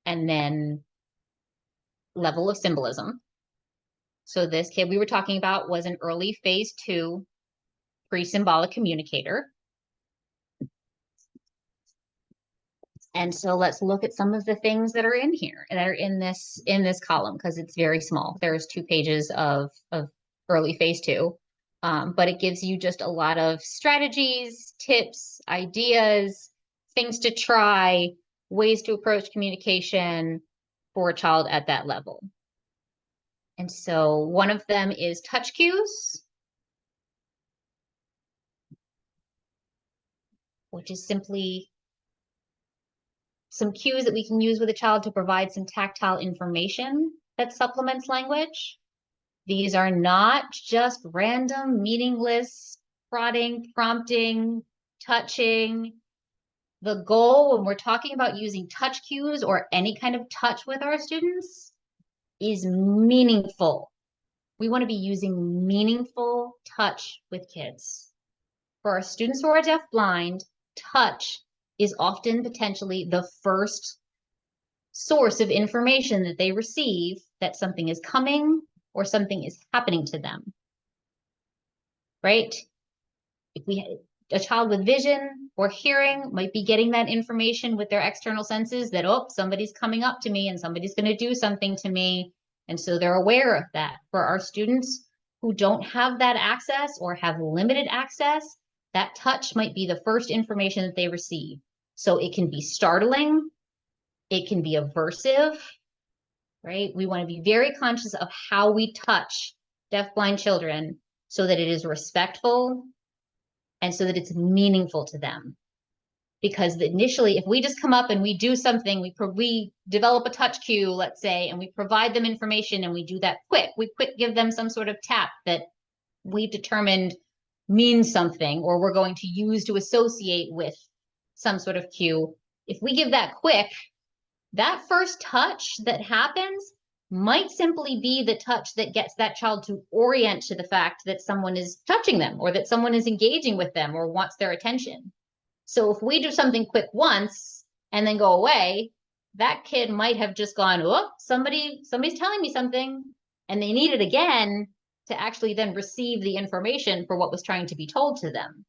and then level of symbolism. So this kid we were talking about was an early phase 2 pre-symbolic communicator. And so let's look at some of the things that are in here that are in this column, because it's very small. There's 2 pages of early phase 2. But it gives you just a lot of strategies, tips, ideas, things to try, ways to approach communication for a child at that level. And so one of them is touch cues, which is simply some cues that we can use with a child to provide some tactile information that supplements language. These are not just random, meaningless prodding, prompting, touching. The goal when we're talking about using touch cues or any kind of touch with our students is meaningful. We want to be using meaningful touch with kids. For our students who are deafblind, touch is often potentially the first source of information that they receive that something is coming or something is happening to them. Right? If a child with vision or hearing might be getting that information with their external senses that, oh, somebody's coming up to me and somebody's going to do something to me. And so they're aware of that. For our students who don't have that access or have limited access, that touch might be the first information that they receive. So it can be startling, it can be aversive, right? We want to be very conscious of how we touch deafblind children so that it is respectful and so that it's meaningful to them. Because initially, if we just come up and we do something, we develop a touch cue, let's say, and we provide them information and we do that quick, we give them some sort of tap that we've determined means something or we're going to use to associate with some sort of cue. If we give that quick, that first touch that happens might simply be the touch that gets that child to orient to the fact that someone is touching them or that someone is engaging with them or wants their attention. So if we do something quick once and then go away, that kid might have just gone, oh, somebody's telling me something, and they need it again to actually then receive the information for what was trying to be told to them.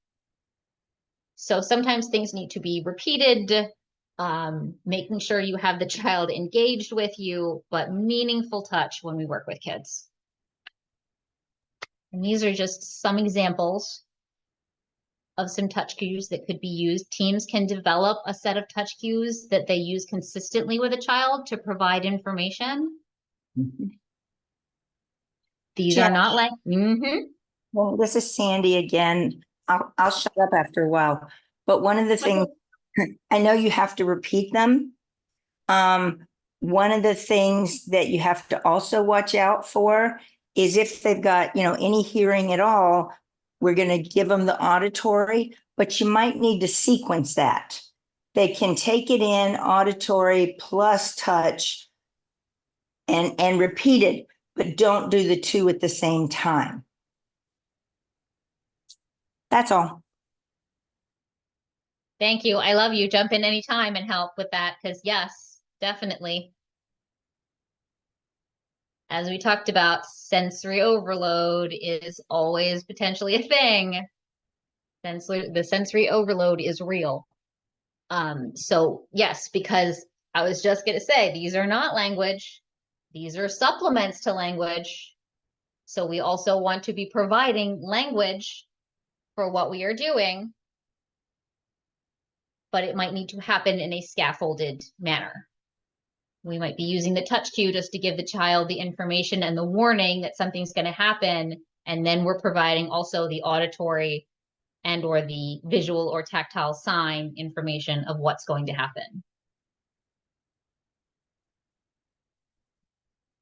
So sometimes things need to be repeated, making sure you have the child engaged with you, but meaningful touch when we work with kids. And these are just some examples of some touch cues that could be used. Teams can develop a set of touch cues that they use consistently with a child to provide information. These are not like, Well, this is Sandy again. I'll shut up after a while. But one of the things, I know you have to repeat them. One of the things that you have to also watch out for is if they've got, any hearing at all, we're going to give them the auditory, but you might need to sequence that. They can take it in auditory plus touch and repeat it, but don't do the 2 at the same time. That's all. thank you. I love you. Jump in anytime and help with that, because yes, definitely. As we talked about, sensory overload is always potentially a thing. The sensory overload is real. So yes, because I was just going to say, these are not language. These are supplements to language. So we also want to be providing language for what we are doing, but it might need to happen in a scaffolded manner. We might be using the touch cue just to give the child the information and the warning that something's going to happen. And then we're providing also the auditory and or the visual or tactile sign information of what's going to happen.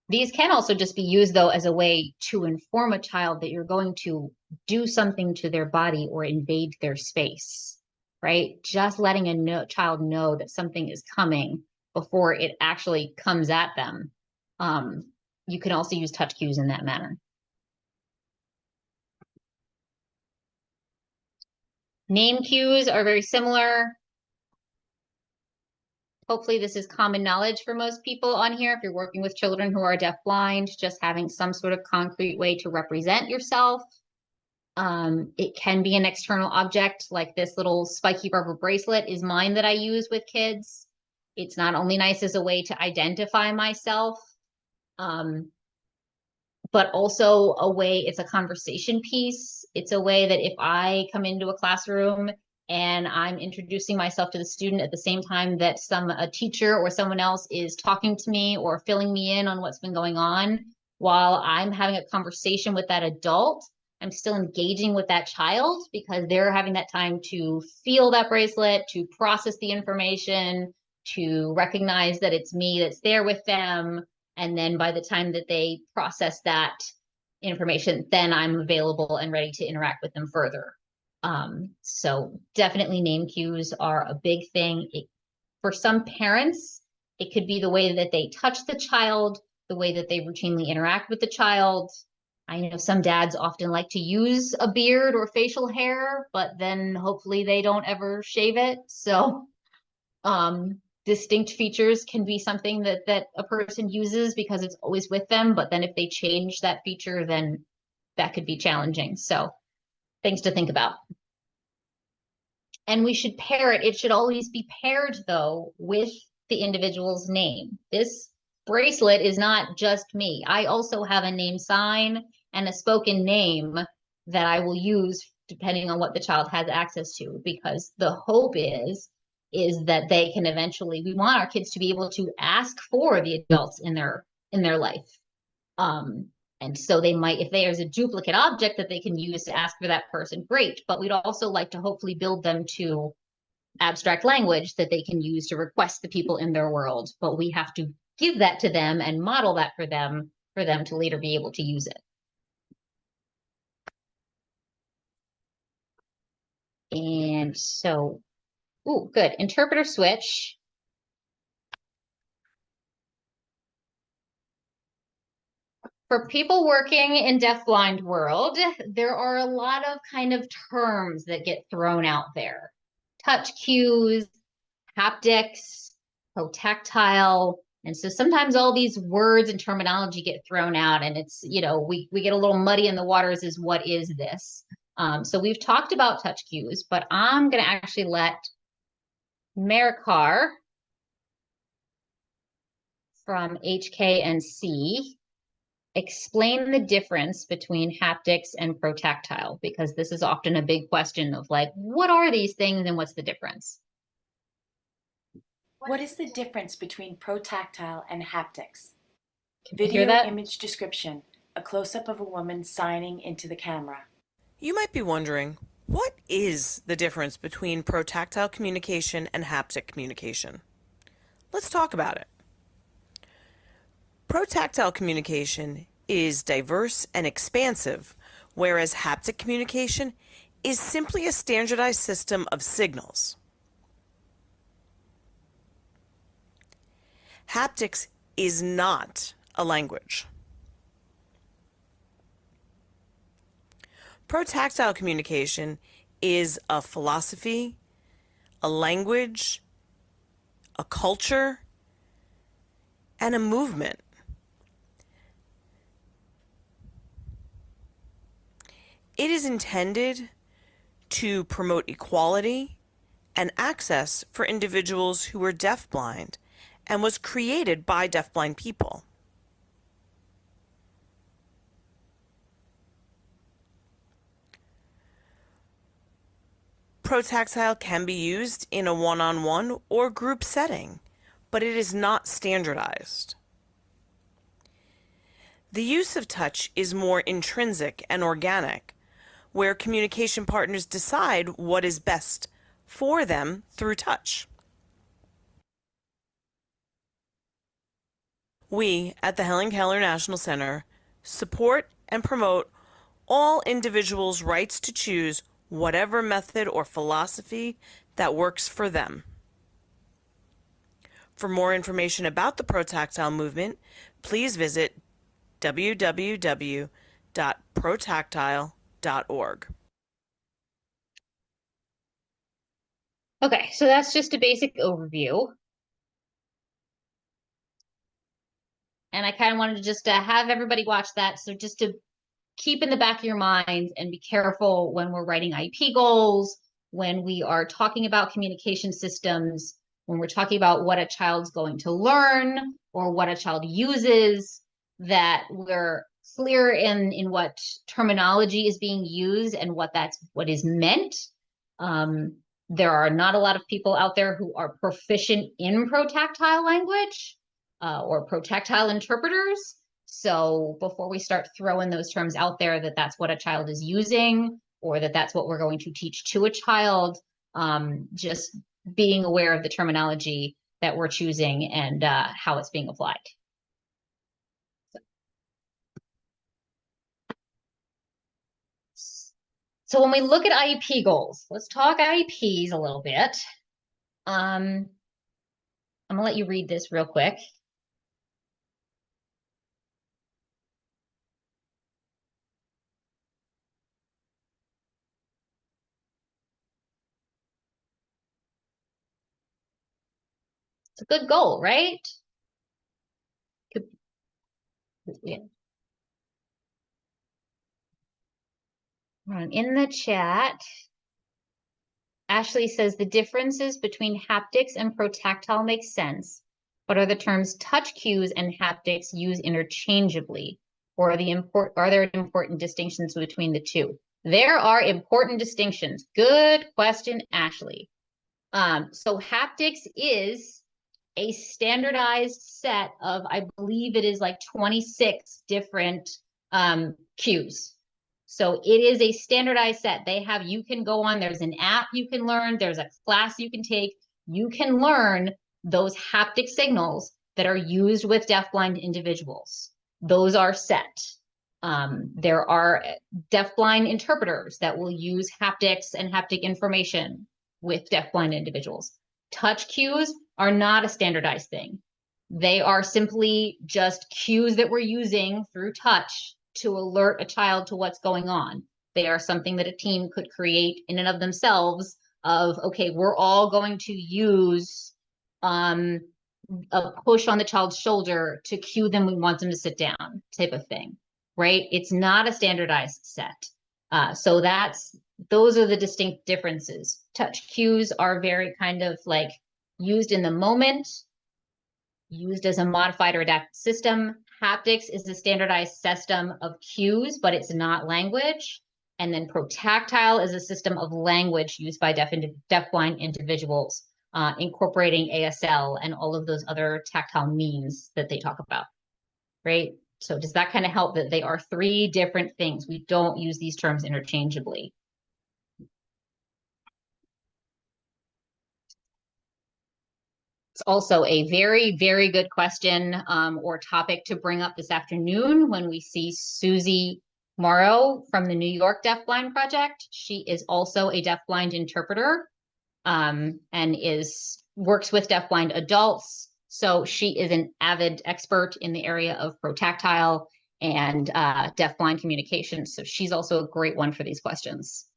These can also just be used, though, as a way to inform a child that you're going to do something to their body or invade their space, right? Just letting a child know that something is coming before it actually comes at them. You can also use touch cues in that manner. Name cues are very similar. hopefully this is common knowledge for most people on here. If you're working with children who are deafblind, just having some sort of concrete way to represent yourself. It can be an external object, like this little spiky rubber bracelet is mine that I use with kids. It's not only nice as a way to identify myself, but also a way, it's a conversation piece. It's a way that if I come into a classroom and I'm introducing myself to the student at the same time that a teacher or someone else is talking to me or filling me in on what's been going on, while I'm having a conversation with that adult, I'm still engaging with that child because they're having that time to feel that bracelet, to process the information, to recognize that it's me that's there with them. And then by the time that they process that information, then I'm available and ready to interact with them further. So definitely name cues are a big thing. For some parents, it could be the way that they touch the child, the way that they routinely interact with the child. I know some dads often like to use a beard or facial hair, but then hopefully they don't ever shave it. So distinct features can be something that a person uses because it's always with them. But then if they change that feature, then that could be challenging. So things to think about. And we should pair it. It should always be paired, though, with the individual's name. This bracelet is not just me. I also have a name sign and a spoken name that I will use depending on what the child has access to, because the hope is that they can eventually, we want our kids to be able to ask for the adults in their life. And so they might, if there's a duplicate object that they can use to ask for that person, great. But we'd also like to hopefully build them to abstract language that they can use to request the people in their world. But we have to give that to them and model that for them to later be able to use it. And so, ooh, good. Interpreter switch. For people working in deafblind world, there are a lot of kind of terms that get thrown out there. Touch cues, haptics, protactile. And so sometimes all these words and terminology get thrown out and it's, we get a little muddy in the waters is what is this? So we've talked about touch cues, but I'm going to actually let Marikar from HKNC explain the difference between haptics and protactile, because this is often a big question of like, what are these things and what's the difference? What is the difference between protactile and haptics? Can you hear Video that? image description, a close-up of a woman signing into the camera. You might be wondering, what is the difference between protactile communication and haptic communication? Let's talk about it. Protactile communication is diverse and expansive, whereas haptic communication is simply a standardized system of signals. Haptics is not a language. Protactile communication is a philosophy, a language, a culture, and a movement. It is intended to promote equality and access for individuals who are deafblind and was created by deafblind people. Protactile can be used in a one-on-one or group setting, but it is not standardized. The use of touch is more intrinsic and organic, where communication partners decide what is best for them through touch. We at the Helen Keller National Center support and promote all individuals' rights to choose whatever method or philosophy that works for them. For more information about the protactile movement, please visit www.protactile.org. Okay, so that's just a basic overview. And I kind of wanted to just have everybody watch that. So just to keep in the back of your mind and be careful when we're writing IEP goals, when we are talking about communication systems, when we're talking about what a child's going to learn or what a child uses, that we're clear in what terminology is being used and what is meant. There are not a lot of people out there who are proficient in protactile language or protactile interpreters. So before we start throwing those terms out there, that's what a child is using, or that's what we're going to teach to a child, just being aware of the terminology that we're choosing and how it's being applied. So when we look at IEP goals, let's talk IEPs a little bit. I'm gonna let you read this real quick. It's a good goal, right? Yeah. In the chat, Ashley says the differences between haptics and protactile make sense, but are the terms touch cues and haptics used interchangeably? Or are there important distinctions between the two? There are important distinctions. Good question, Ashley. So haptics is a standardized set of, I believe it is like 26 different cues. So it is a standardized set. You can go on, there's an app you can learn, there's a class you can take. You can learn those haptic signals that are used with deafblind individuals. Those are set. There are deafblind interpreters that will use haptics and haptic information with deafblind individuals. Touch cues are not a standardized thing. They are simply just cues that we're using through touch to alert a child to what's going on. They are something that a team could create in and of themselves of, okay, we're all going to use a push on the child's shoulder to cue them we want them to sit down type of thing, right? It's not a standardized set. So those are the distinct differences. Touch cues are very kind of like used in the moment, used as a modified or adapted system. Haptics is a standardized system of cues, but it's not language. And then protactile is a system of language used by deafblind individuals, incorporating ASL and all of those other tactile means that they talk about, right? So does that kind of help that they are three different things? We don't use these terms interchangeably. It's also a very, very good question or topic to bring up this afternoon when we see Susie Morrow from the New York Deafblind Project. She is also a deafblind interpreter and works with deafblind adults. So she is an avid expert in the area of protactile and deafblind communication. So she's also a great one for these questions,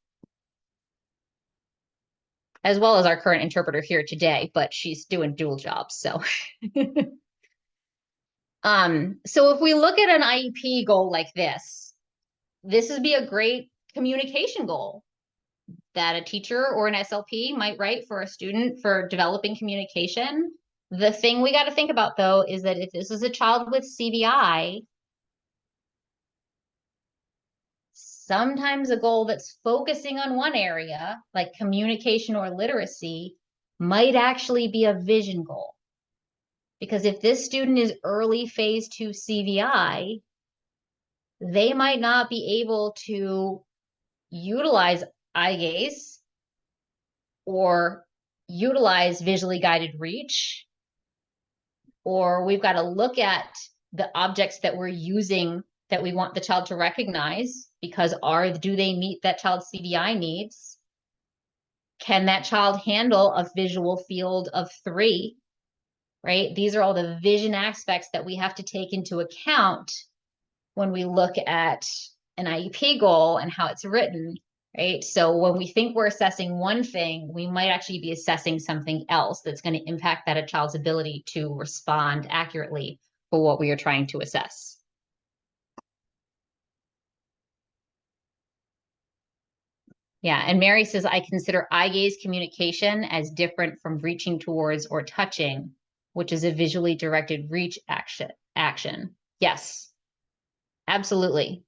as well as our current interpreter here today, but she's doing dual jobs. So, so if we look at an IEP goal like this would be a great communication goal that a teacher or an SLP might write for a student for developing communication. The thing we got to think about, though, is that if this is a child with CVI, sometimes a goal that's focusing on one area, like communication or literacy, might actually be a vision goal. Because if this student is early phase 2 CVI, they might not be able to utilize eye gaze or utilize visually guided reach, or we've got to look at the objects that we're using that we want the child to recognize, because do they meet that child's CVI needs? Can that child handle a visual field of 3, right? These are all the vision aspects that we have to take into account when we look at an IEP goal and how it's written, right? So when we think we're assessing one thing, we might actually be assessing something else that's going to impact that a child's ability to respond accurately for what we are trying to assess. Yeah, and Mary says, I consider eye gaze communication as different from reaching towards or touching, which is a visually directed reach action. Yes, absolutely.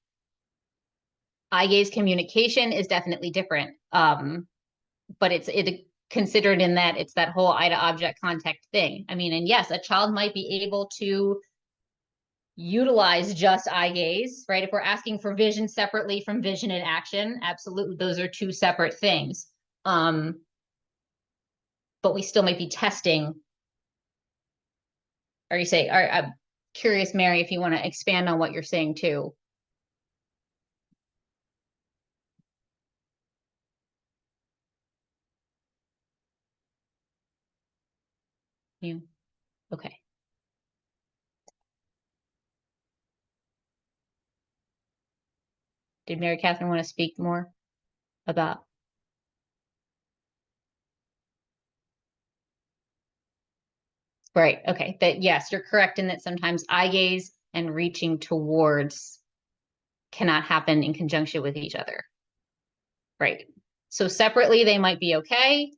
Eye gaze communication is definitely different. But it's considered in that it's that whole eye to object contact thing. I mean, and yes, a child might be able to utilize just eye gaze, right? If we're asking for vision separately from vision and action, absolutely, those are two separate things. But we still might be testing. Or you say, I'm curious, Mary, if you want to expand on what you're saying too. You, okay. Did Mary Catherine want to speak more about? Right. Okay. That yes, you're correct in that sometimes eye gaze and reaching towards cannot happen in conjunction with each other. Right. So separately, they might be okay.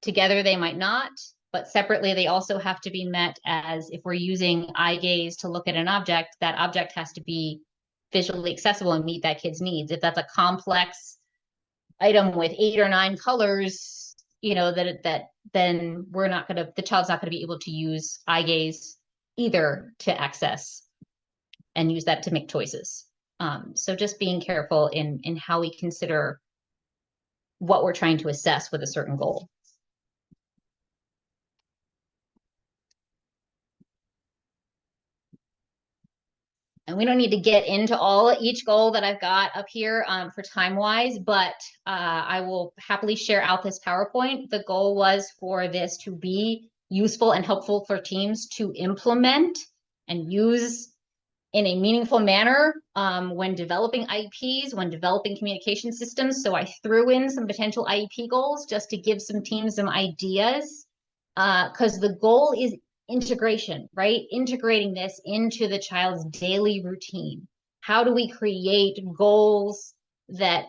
Together, they might not. But separately, they also have to be met as if we're using eye gaze to look at an object, that object has to be visually accessible and meet that kid's needs. If that's a complex item with 8 or 9 colors, you know, that then we're not going to, the child's not going to be able to use eye gaze either to access and use that to make choices. So just being careful in how we consider what we're trying to assess with a certain goal. And we don't need to get into each goal that I've got up here for time wise, but I will happily share out this PowerPoint. The goal was for this to be useful and helpful for teams to implement and use in a meaningful manner when developing IEPs, when developing communication systems. So I threw in some potential IEP goals just to give some teams some ideas, because the goal is integration, right? Integrating this into the child's daily routine. How do we create goals that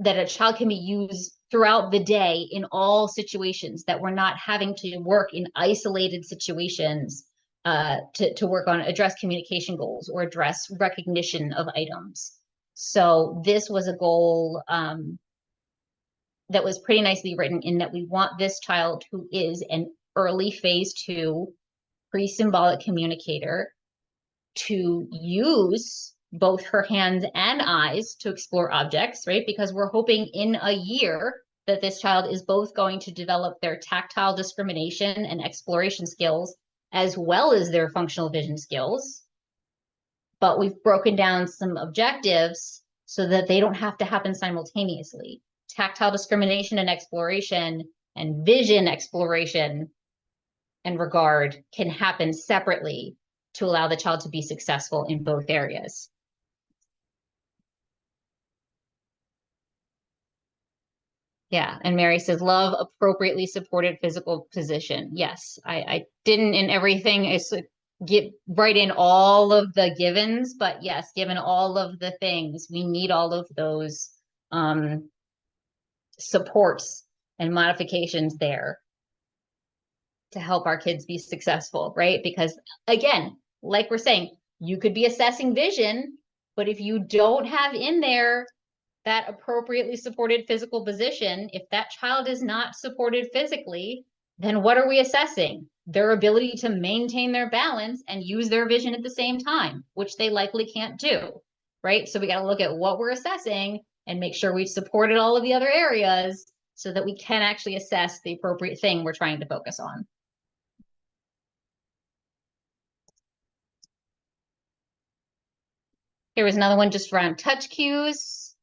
that a child can be used throughout the day in all situations, that we're not having to work in isolated situations to work on address communication goals or address recognition of items. So this was a goal that was pretty nicely written in that we want this child who is an early phase 2 pre-symbolic communicator to use both her hands and eyes to explore objects, right? Because we're hoping in a year that this child is both going to develop their tactile discrimination and exploration skills as well as their functional vision skills. But we've broken down some objectives so that they don't have to happen simultaneously. Tactile discrimination and exploration and vision exploration and regard can happen separately to allow the child to be successful in both areas. Yeah, and Mary says, love appropriately supported physical position. Yes, I didn't in everything is get right in all of the givens, but yes, given all of the things, we need all of those supports and modifications there to help our kids be successful, right? Because again, like we're saying, you could be assessing vision, but if you don't have in there that appropriately supported physical position, if that child is not supported physically, then what are we assessing? Their ability to maintain their balance and use their vision at the same time, which they likely can't do, right? So we got to look at what we're assessing and make sure we've supported all of the other areas so that we can actually assess the appropriate thing we're trying to focus on. Here was another one just around touch cues,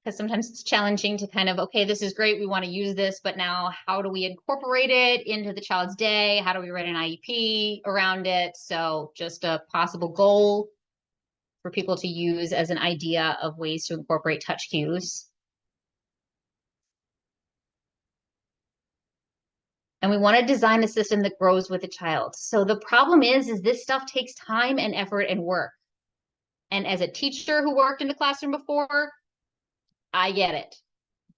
because sometimes it's challenging to kind of, okay, this is great, we want to use this, but now how do we incorporate it into the child's day? How do we write an IEP around it? So just a possible goal for people to use as an idea of ways to incorporate touch cues. And we want to design a system that grows with the child. So the problem is this stuff takes time and effort and work. And as a teacher who worked in the classroom before, I get it.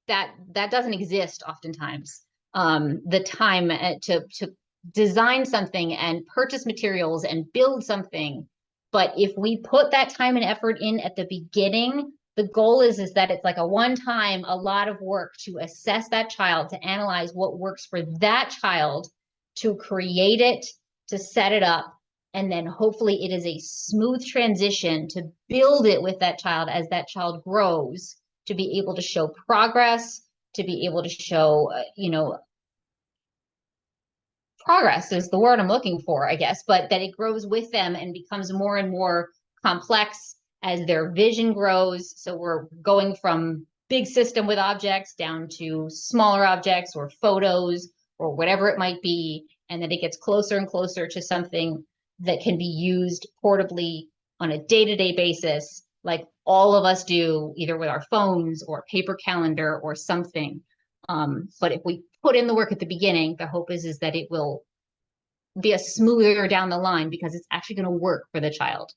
That doesn't exist oftentimes. The time to design something and purchase materials and build something. But if we put that time and effort in at the beginning, the goal is that it's like a one-time, a lot of work to assess that child, to analyze what works for that child, to create it, to set it up, and then hopefully it is a smooth transition to build it with that child as that child grows, to be able to show progress, to be able to show, progress is the word I'm looking for, I guess, but that it grows with them and becomes more and more complex as their vision grows. So we're going from big system with objects down to smaller objects or photos or whatever it might be, and that it gets closer and closer to something that can be used portably on a day-to-day basis, like all of us do, either with our phones or paper calendar or something. But if we put in the work at the beginning, the hope is that it will be a smoother down the line because it's actually going to work for the child.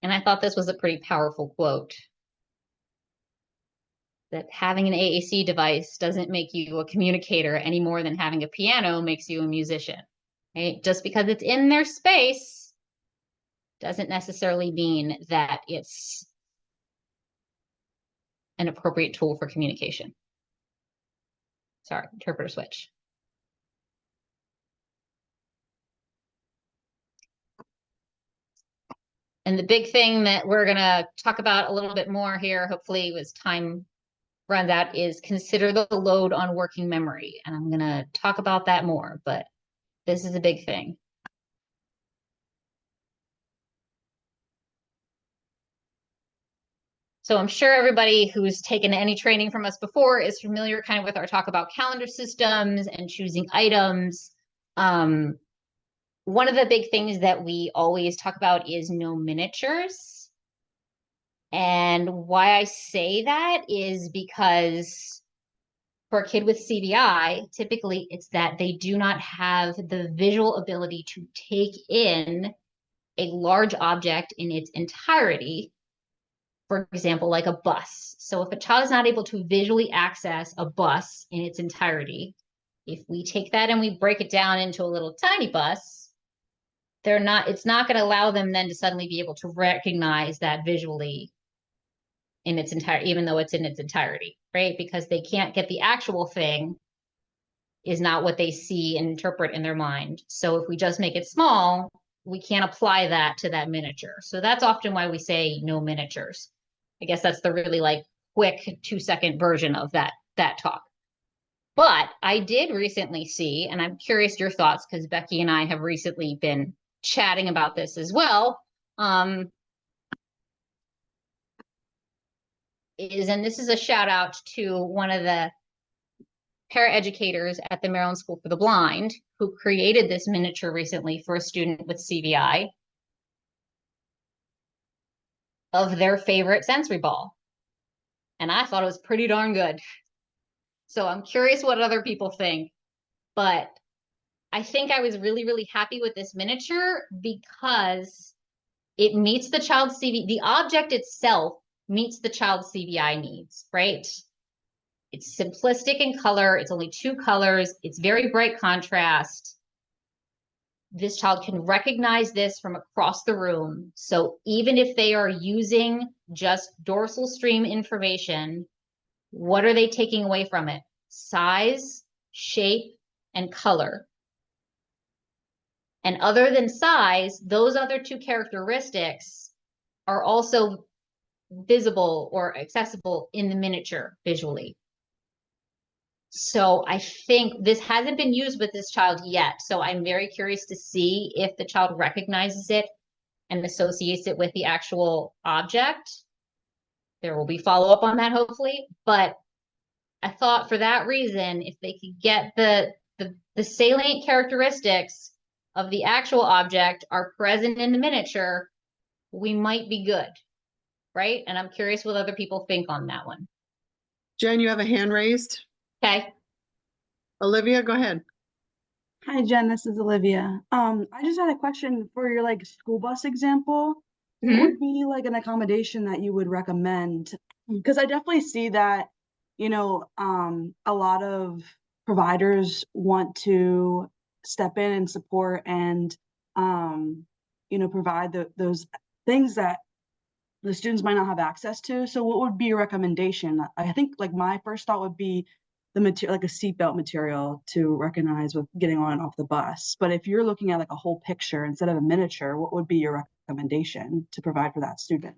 And I thought this was a pretty powerful quote. That having an AAC device doesn't make you a communicator any more than having a piano makes you a musician. Right? Just because it's in their space doesn't necessarily mean that it's an appropriate tool for communication. Sorry, interpreter switch. And the big thing that we're going to talk about a little bit more here, hopefully as time runs out, is consider the load on working memory. And I'm going to talk about that more, but this is a big thing. So I'm sure everybody who's taken any training from us before is familiar kind of with our talk about calendar systems and choosing items. One of the big things that we always talk about is no miniatures. And why I say that is because for a kid with CVI, typically it's that they do not have the visual ability to take in a large object in its entirety. For example, like a bus. So if a child is not able to visually access a bus in its entirety, if we take that and we break it down into a little tiny bus, it's not going to allow them then to suddenly be able to recognize that visually in its entirety, even though it's in its entirety, right? Because they can't get the actual thing is not what they see and interpret in their mind. So if we just make it small, we can't apply that to that miniature. So that's often why we say no miniatures. I guess that's the really quick 2-second version of that talk. But I did recently see, and I'm curious your thoughts because Becky and I have recently been chatting about this as well. And this is a shout out to one of the paraeducators at the Maryland School for the Blind who created this miniature recently for a student with CVI of their favorite sensory ball. And I thought it was pretty darn good. So I'm curious what other people think, but I think I was really, really happy with this miniature because it meets the child's the object itself meets the child's CVI needs, right? It's simplistic in color. It's only 2 colors. It's very bright contrast. This child can recognize this from across the room. So even if they are using just dorsal stream information, what are they taking away from it? Size, shape, and color. And other than size, those other 2 characteristics are also visible or accessible in the miniature visually. So I think this hasn't been used with this child yet. So I'm very curious to see if the child recognizes it and associates it with the actual object. There will be follow-up on that, hopefully. But I thought for that reason, if they could get the salient characteristics of the actual object are present in the miniature, we might be good, right? And I'm curious what other people think on that one. Jen, you have a hand raised. Okay. Olivia, go ahead. Hi, Jen, this is Olivia. I just had a question for your like school bus example. What would be like an accommodation that you would recommend? Because I definitely see that, a lot of providers want to step in and support and, provide those things that the students might not have access to. So what would be your recommendation? I think like my first thought would be the material, like a seatbelt material to recognize with getting on and off the bus. But if you're looking at like a whole picture instead of a miniature, what would be your recommendation to provide for that student?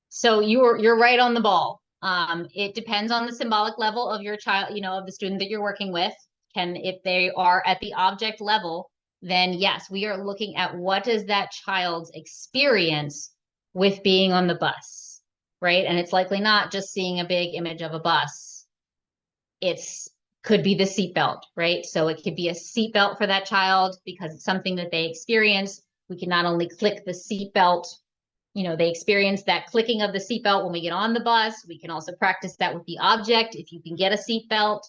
So you're right on the ball. It depends on the symbolic level of your child, of the student that you're working with. If they are at the object level, then yes, we are looking at what is that child's experience with being on the bus, right? And it's likely not just seeing a big image of a bus. Could be the seatbelt, right? So it could be a seatbelt for that child because it's something that they experience. We can not only click the seatbelt, they experience that clicking of the seatbelt when we get on the bus. We can also practice that with the object if you can get a seatbelt.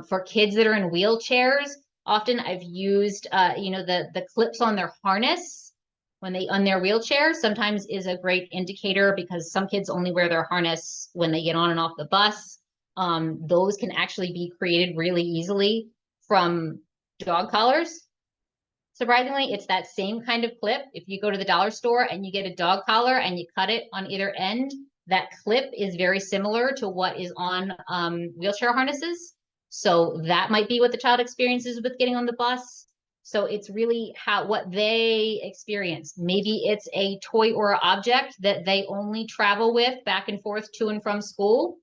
For kids that are in wheelchairs, often I've used, the clips on their harness when they on their wheelchair sometimes is a great indicator because some kids only wear their harness when they get on and off the bus. Those can actually be created really easily from dog collars. Surprisingly, it's that same kind of clip. If you go to the dollar store and you get a dog collar and you cut it on either end, that clip is very similar to what is on wheelchair harnesses. So that might be what the child experiences with getting on the bus. So it's really what they experience. Maybe it's a toy or an object that they only travel with back and forth to and from school.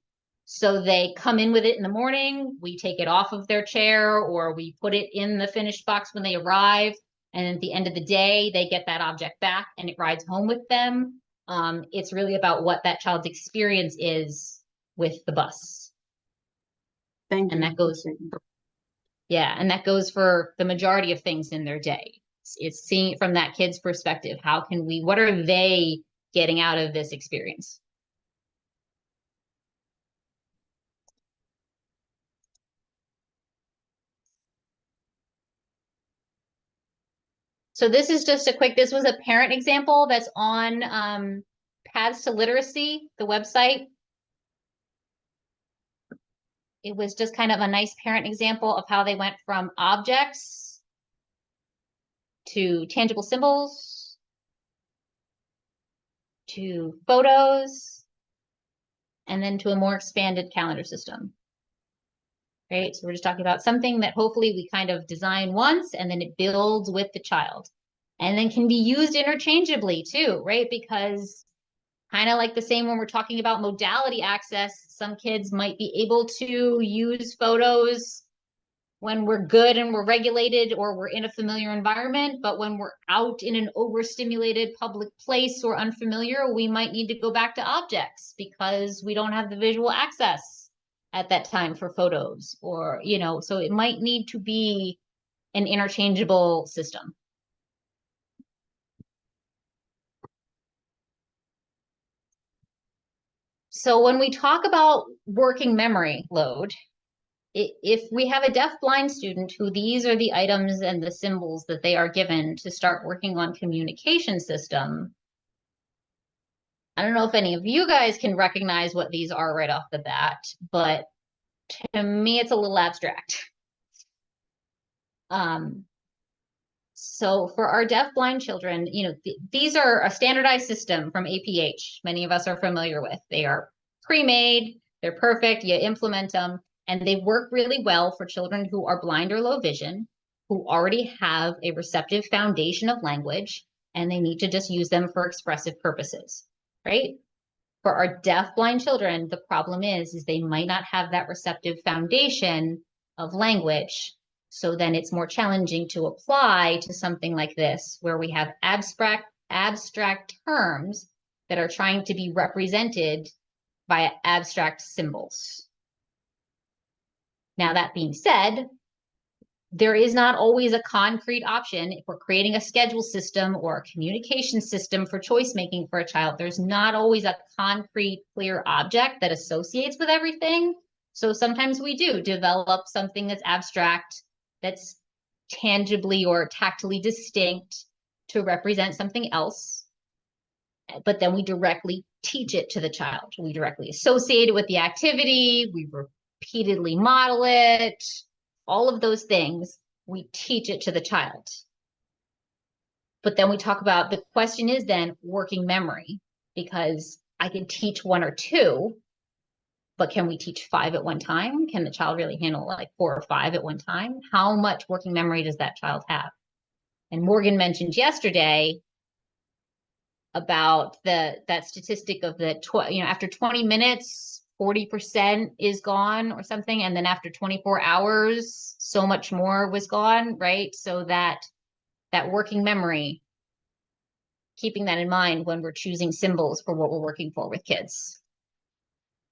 So they come in with it in the morning, we take it off of their chair, or we put it in the finished box when they arrive. And at the end of the day, they get that object back and it rides home with them. It's really about what that child's experience is with the bus. Thank you. And that goes, and that goes for the majority of things in their day. It's seeing it from that kid's perspective. What are they getting out of this experience? So this is just this was a parent example that's on Paths to Literacy, the website. It was just kind of a nice parent example of how they went from objects to tangible symbols to photos and then to a more expanded calendar system. Right, so we're just talking about something that hopefully we kind of design once and then it builds with the child and then can be used interchangeably too, right? Because kind of like the same when we're talking about modality access, some kids might be able to use photos when we're good and we're regulated or we're in a familiar environment, but when we're out in an overstimulated public place or unfamiliar, we might need to go back to objects because we don't have the visual access at that time for photos or, so it might need to be an interchangeable system. So when we talk about working memory load, if we have a deaf-blind student who these are the items and the symbols that they are given to start working on communication system, I don't know if any of you guys can recognize what these are right off the bat, but to me, it's a little abstract. So for our deaf-blind children, these are a standardized system from APH. Many of us are familiar with. They are pre-made, they're perfect, you implement them, and they work really well for children who are blind or low vision, who already have a receptive foundation of language, and they need to just use them for expressive purposes, right? For our deaf-blind children, the problem is they might not have that receptive foundation of language. So then it's more challenging to apply to something like this, where we have abstract terms that are trying to be represented via abstract symbols. Now, that being said, there is not always a concrete option. If we're creating a schedule system or a communication system for choice making for a child, there's not always a concrete, clear object that associates with everything. So sometimes we do develop something that's abstract, that's tangibly or tactily distinct to represent something else. But then we directly teach it to the child. We directly associate it with the activity. We repeatedly model it. All of those things, we teach it to the child. But then we talk about, the question is then working memory, because I can teach 1 or 2, but can we teach 5 at one time? Can the child really handle like 4 or 5 at one time? How much working memory does that child have? And Morgan mentioned yesterday about that statistic of the after 20 minutes 40% is gone or something, and then after 24 hours so much more was gone, right? So that working memory, keeping that in mind when we're choosing symbols for what we're working for with kids.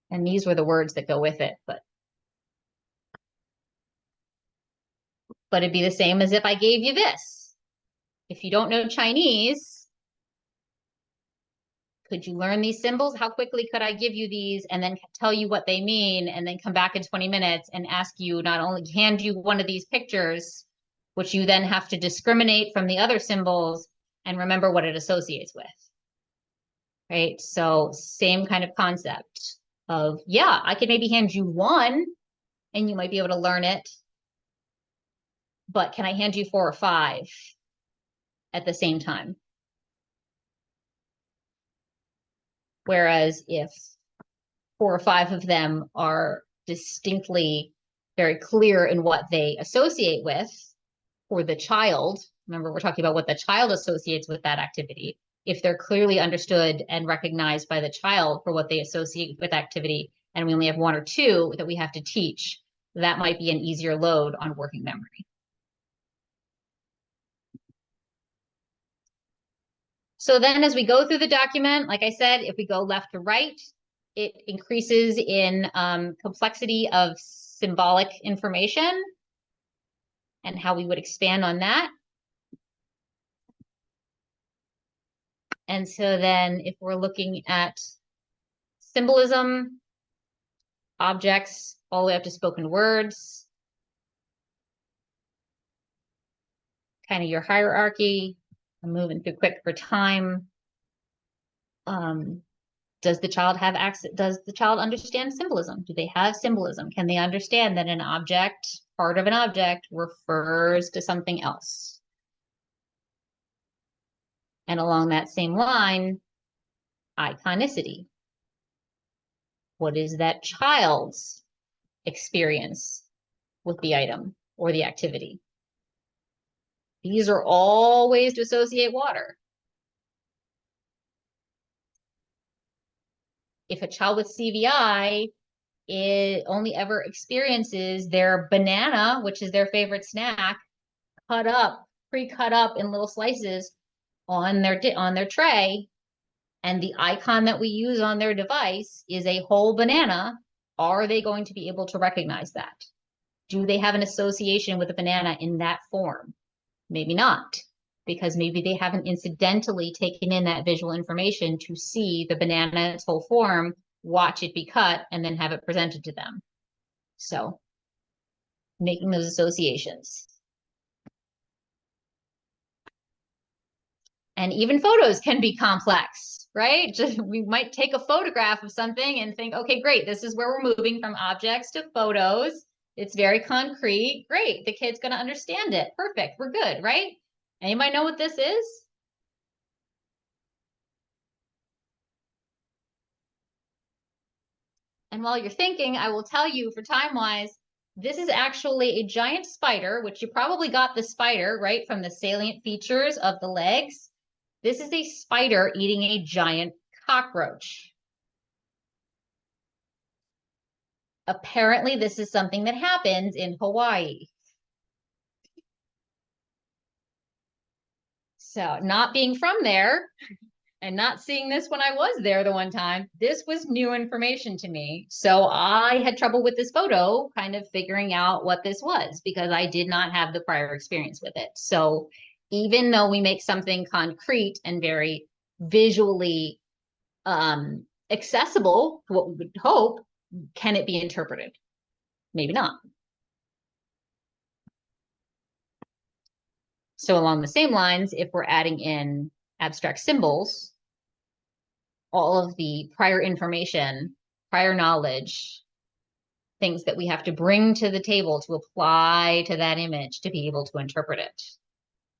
And these were the words that go with it, but it'd be the same as if I gave you this. If you don't know Chinese, could you learn these symbols? How quickly could I give you these and then tell you what they mean, and then come back in 20 minutes and ask you, not only hand you one of these pictures, which you then have to discriminate from the other symbols and remember what it associates with, right? So same kind of concept of, yeah, I could maybe hand you one and you might be able to learn it, but can I hand you 4 or 5 at the same time? Whereas if 4 or 5 of them are distinctly very clear in what they associate with for the child, remember we're talking about what the child associates with that activity. If they're clearly understood and recognized by the child for what they associate with activity, and we only have 1 or 2 that we have to teach, that might be an easier load on working memory. So then as we go through the document, like I said, if we go left to right, it increases in complexity of symbolic information and how we would expand on that. And so then if we're looking at symbolism, objects, all the way up to spoken words, kind of your hierarchy. I'm moving through quick for time. Does the child have access? Does the child understand symbolism? Do they have symbolism? Can they understand that an object, part of an object, refers to something else? And along that same line, iconicity. What is that child's experience with the item or the activity? These are all ways to associate water. If a child with CVI it only ever experiences their banana, which is their favorite snack, cut up, pre-cut up in little slices on their tray, and the icon that we use on their device is a whole banana, are they going to be able to recognize that? Do they have an association with a banana in that form? Maybe not, because maybe they haven't incidentally taken in that visual information to see the banana in its whole form, watch it be cut, and then have it presented to them. So making those associations. And even photos can be complex, right? Just, we might take a photograph of something and think, okay, great, this is where we're moving from objects to photos. It's very concrete. Great, the kid's going to understand it. Perfect, we're good, right? Anybody know what this is? And while you're thinking, I will tell you for time-wise, this is actually a giant spider, which you probably got the spider, right, from the salient features of the legs. This is a spider eating a giant cockroach. Apparently, this is something that happens in Hawaii. So, not being from there, and not seeing this when I was there the one time, this was new information to me. So I had trouble with this photo, kind of figuring out what this was because I did not have the prior experience with it. So even though we make something concrete and very visually accessible, what we would hope, can it be interpreted? Maybe not. So along the same lines, if we're adding in abstract symbols, all of the prior information, prior knowledge, things that we have to bring to the table to apply to that image to be able to interpret it,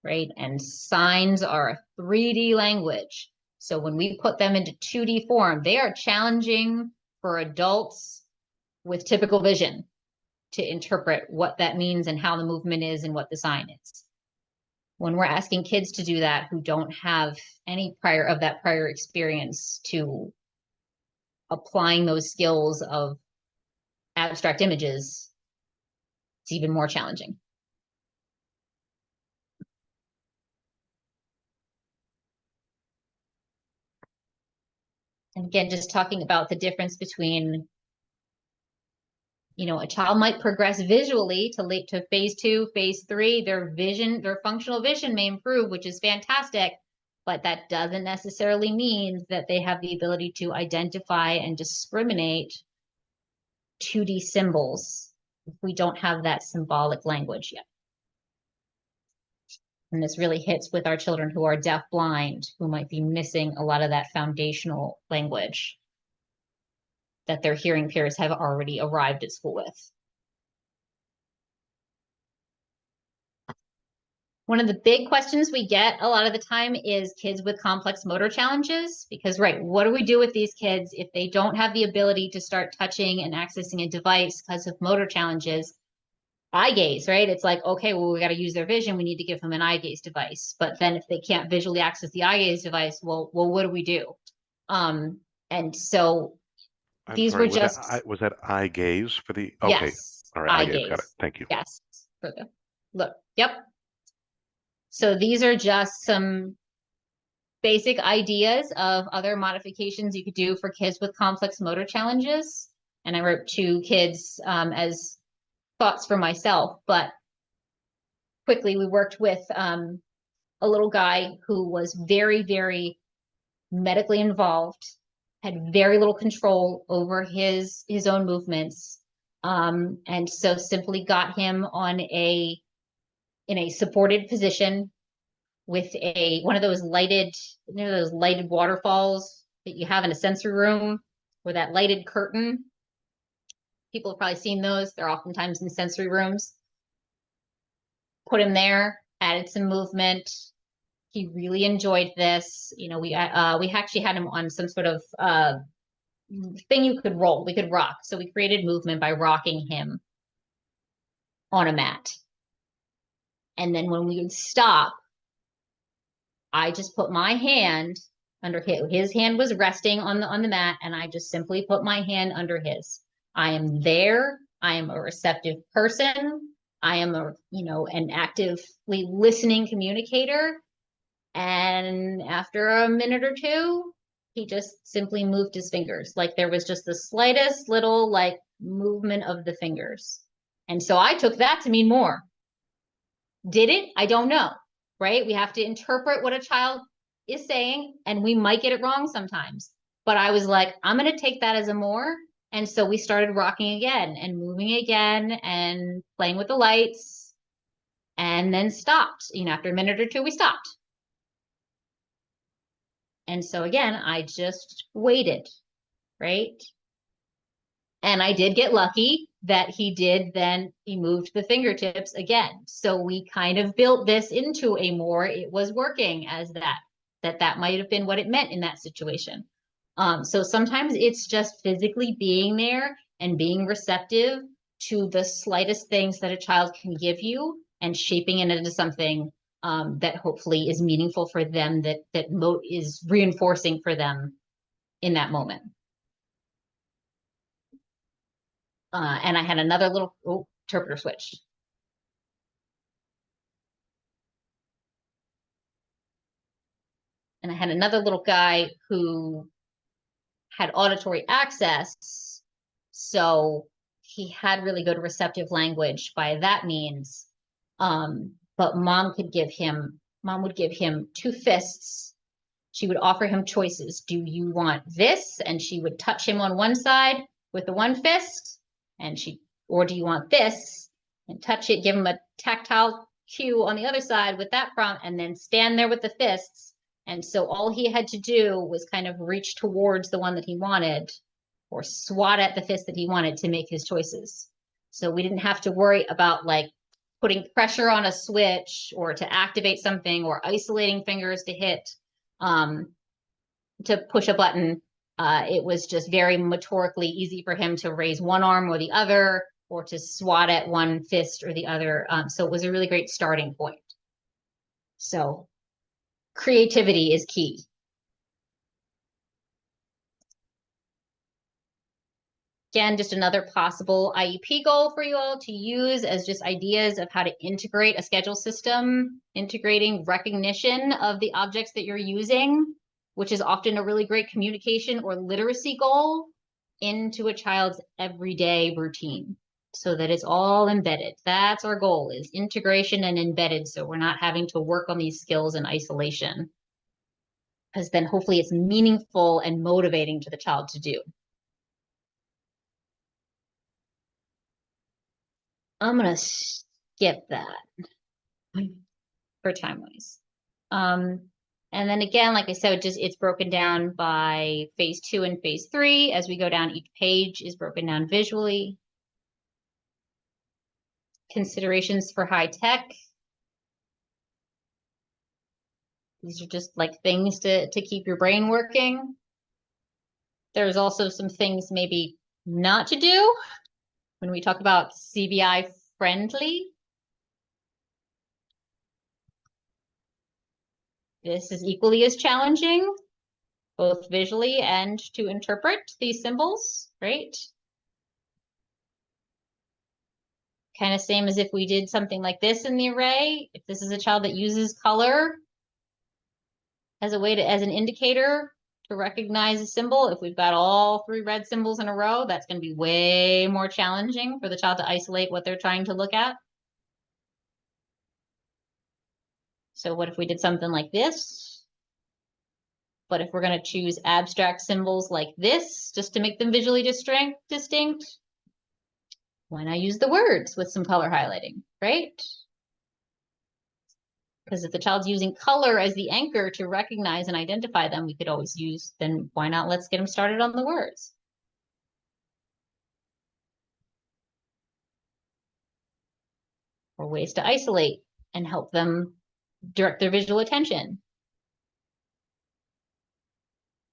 right? And signs are a 3D language. So when we put them into 2D form, they are challenging for adults with typical vision to interpret what that means and how the movement is and what the sign is. When we're asking kids to do that who don't have any prior experience to applying those skills of abstract images, it's even more challenging. And again, just talking about the difference between, you know, a child might progress visually to phase 2, phase 3, their vision, their functional vision may improve, which is fantastic, but that doesn't necessarily mean that they have the ability to identify and discriminate 2D symbols if we don't have that symbolic language yet. And this really hits with our children who are deaf-blind, who might be missing a lot of that foundational language that their hearing peers have already arrived at school with. One of the big questions we get a lot of the time is kids with complex motor challenges, because, right, what do we do with these kids if they don't have the ability to start touching and accessing a device because of motor challenges? Eye gaze, right? It's like, okay, well, we got to use their vision. We need to give them an eye gaze device. But then if they can't visually access the eye gaze device, well, what do we do? And so I'm these sorry, were just, was that eye gaze for the, okay, yes, all right, eye eye gaze, got it, gaze. thank you. Yes, for the look. Yep. So these are just some basic ideas of other modifications you could do for kids with complex motor challenges. And I wrote 2 kids as thoughts for myself, but quickly we worked with a little guy who was very, very medically involved, had very little control over his own movements. And so simply got him on in a supported position with one of those lighted, you know, those lighted waterfalls that you have in a sensory room, or that lighted curtain. People have probably seen those. They're oftentimes in sensory rooms. Put him there, added some movement. He really enjoyed this. You know, we actually had him on some sort of thing you could roll. We could rock. So we created movement by rocking him on a mat. And then when we would stop, I just put my hand under his hand was resting on the mat, and I just simply put my hand under his. I am there. I am a receptive person. I am an actively listening communicator. And after a minute or 2, he just simply moved his fingers. Like there was just the slightest little like movement of the fingers. And so I took that to mean more. Did it? I don't know, right? We have to interpret what a child is saying, and we might get it wrong sometimes. But I was like, I'm going to take that as a more. And so we started rocking again and moving again and playing with the lights, and then stopped. You know, after a minute or 2, we stopped. And so again, I just waited, right? And I did get lucky that he moved the fingertips again. So we kind of built this into a more, it was working as that might have been what it meant in that situation. So sometimes it's just physically being there and being receptive to the slightest things that a child can give you and shaping it into something that hopefully is meaningful for them, that is reinforcing for them in that moment. And I had another little interpreter switch. And I had another little guy who had auditory access. So he had really good receptive language by that means. But mom would give him 2 fists. She would offer him choices. Do you want this? And she would touch him on one side with the one fist, or do you want this? And touch it, give him a tactile cue on the other side with that prompt, and then stand there with the fists. And so all he had to do was kind of reach towards the one that he wanted, or swat at the fist that he wanted to make his choices. So we didn't have to worry about like putting pressure on a switch or to activate something, or isolating fingers to hit, to push a button. It was just very motorically easy for him to raise one arm or the other, or to swat at one fist or the other. So it was a really great starting point. So creativity is key. Again, just another possible IEP goal for you all to use as just ideas of how to integrate a schedule system, integrating recognition of the objects that you're using, which is often a really great communication or literacy goal, into a child's everyday routine so that it's all embedded. That's our goal, is integration and embedded, so we're not having to work on these skills in isolation, because then hopefully it's meaningful and motivating to the child to do. I'm gonna skip that for time-wise. And then again, like I said, it's broken down by phase 2 and phase 3. As we go down, each page is broken down visually. Considerations for high tech. These are just like things to keep your brain working. There's also some things maybe not to do when we talk about CVI friendly. This is equally as challenging, both visually and to interpret these symbols, right? Kind of same as if we did something like this in the array. If this is a child that uses color as a way to, as an indicator to recognize a symbol, if we've got all 3 red symbols in a row, that's going to be way more challenging for the child to isolate what they're trying to look at. So what if we did something like this? But if we're going to choose abstract symbols like this, just to make them visually distinct, why not use the words with some color highlighting, right? Because if the child's using color as the anchor to recognize and identify them, we could always use, then why not let's get them started on the words. Or ways to isolate and help them direct their visual attention.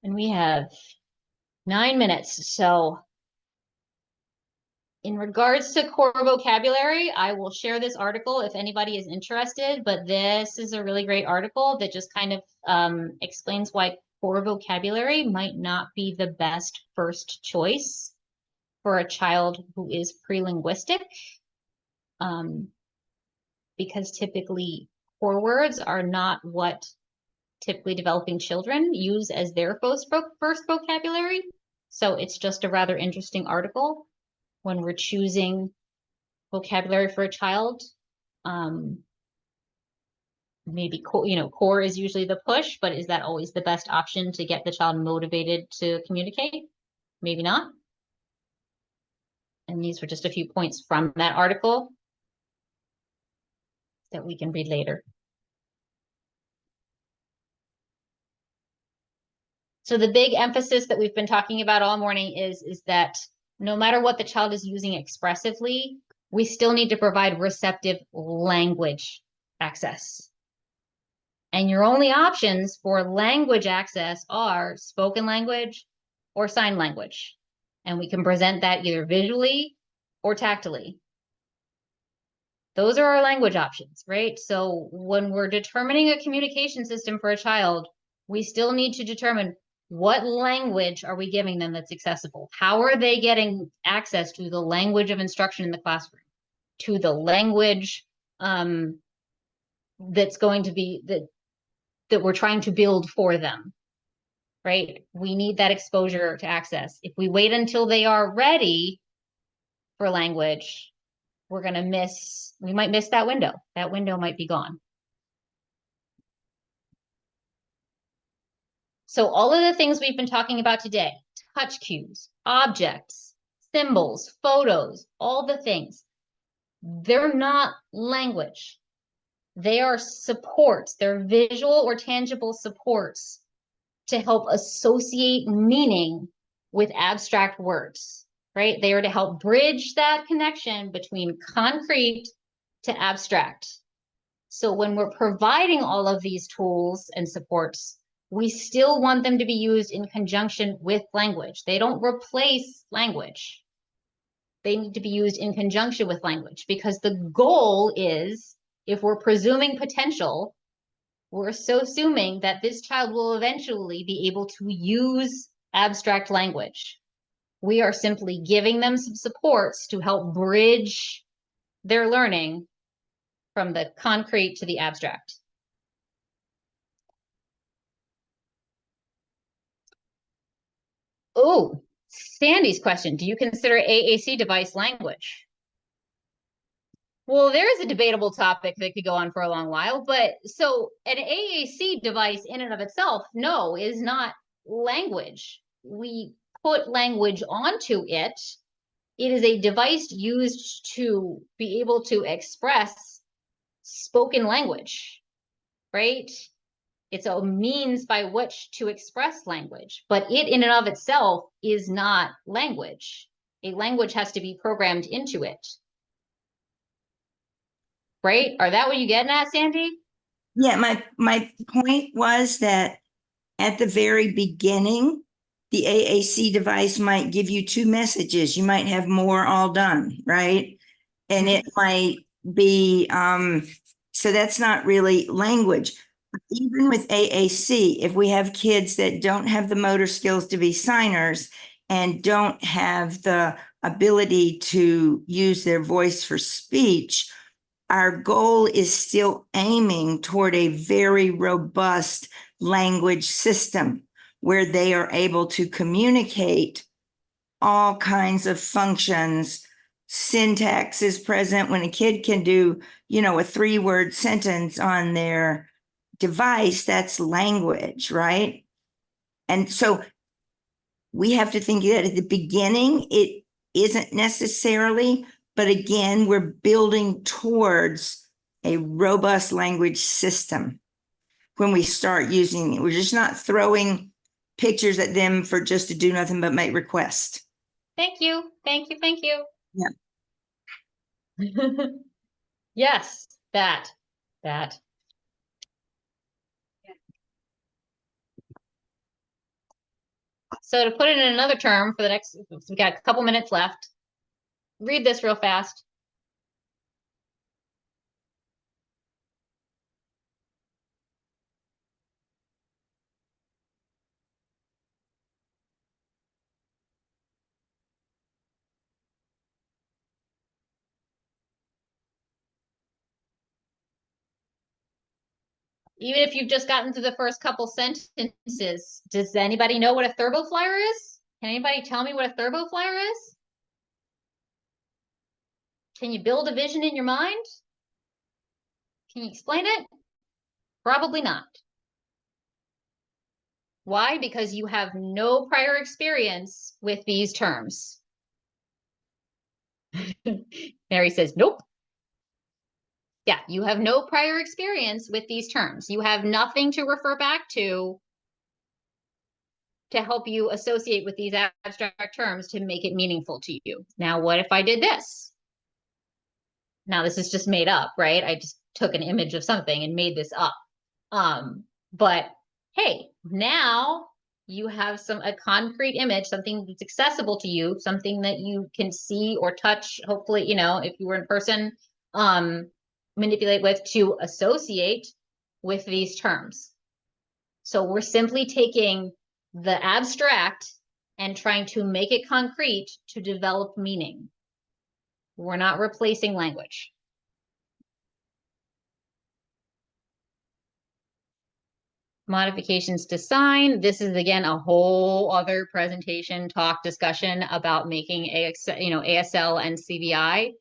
And we have 9 minutes, so in regards to core vocabulary, I will share this article if anybody is interested, but this is a really great article that just kind of explains why core vocabulary might not be the best first choice for a child who is pre-linguistic, because typically core words are not what typically developing children use as their first vocabulary. So it's just a rather interesting article when we're choosing vocabulary for a child. Maybe core is usually the push, but is that always the best option to get the child motivated to communicate? Maybe not. And these were just a few points from that article that we can read later. So the big emphasis that we've been talking about all morning is that no matter what the child is using expressively, we still need to provide receptive language access. And your only options for language access are spoken language or sign language. And we can present that either visually or tactily. Those are our language options, right? So when we're determining a communication system for a child, we still need to determine what language are we giving them that's accessible? How are they getting access to the language of instruction in the classroom? To the language that's going to be that we're trying to build for them, right? We need that exposure to access. If we wait until they are ready for language, we might miss that window. That window might be gone. So all of the things we've been talking about today, touch cues, objects, symbols, photos, all the things, they're not language. They are supports. They're visual or tangible supports to help associate meaning with abstract words, right? They are to help bridge that connection between concrete to abstract. So when we're providing all of these tools and supports, we still want them to be used in conjunction with language. They don't replace language. They need to be used in conjunction with language, because the goal is, if we're presuming potential, we're so assuming that this child will eventually be able to use abstract language. We are simply giving them some supports to help bridge their learning from the concrete to the abstract. Oh, Sandy's question, do you consider AAC device language? Well, there is a debatable topic that could go on for a long while, but so an AAC device in and of itself, no, is not language. We put language onto it. It is a device used to be able to express spoken language, right? It's a means by which to express language, but it in and of itself is not language. A language has to be programmed into it. Right? Are that what you getting at, Sandy? Yeah, my point was that at the very beginning, the AAC device might give you two messages. You might have more all done, right? And it might be, so that's not really language. Even with AAC, if we have kids that don't have the motor skills to be signers and don't have the ability to use their voice for speech, our goal is still aiming toward a very robust language system where they are able to communicate all kinds of functions. Syntax is present when a kid can do, a 3-word sentence on their device. That's language, right? And so we have to think that at the beginning, it isn't necessarily, but again, we're building towards a robust language system when we start using it. We're just not throwing pictures at them for just to do nothing but make requests. Thank you. Thank you. Thank you. Yeah. Yes, that. So to put it in another term for the next, we got a couple minutes left. Read this real fast. Even if you've just gotten through the first couple sentences, does anybody know what a thurboflyer is? Can anybody tell me what a thurboflyer is? Can you build a vision in your mind? Can you explain it? Probably not. Why? Because you have no prior experience with these terms. Mary says, nope. Yeah, you have no prior experience with these terms. You have nothing to refer back to help you associate with these abstract terms to make it meaningful to you. Now, what if I did this? Now, this is just made up, right? I just took an image of something and made this up. But hey, now you have a concrete image, something that's accessible to you, something that you can see or touch, hopefully, if you were in person, manipulate with to associate with these terms. So we're simply taking the abstract and trying to make it concrete to develop meaning. We're not replacing language. Modifications to sign. This is again a whole other presentation, talk, discussion about making ASL and CVI.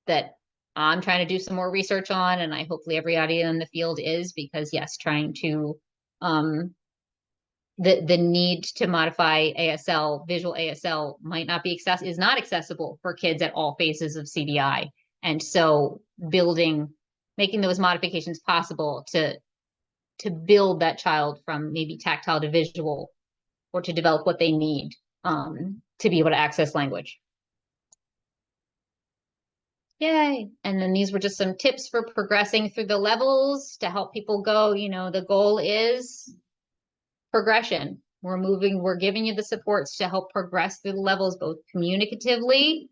That I'm trying to do some more research on, and I hopefully everybody in the field is, because yes, trying to the need to modify ASL, visual ASL might not be is not accessible for kids at all phases of CVI. And so making those modifications possible to build that child from maybe tactile to visual, or to develop what they need to be able to access language. Yay. And then these were just some tips for progressing through the levels to help people go, the goal is progression. We're giving you the supports to help progress through the levels, both communicatively,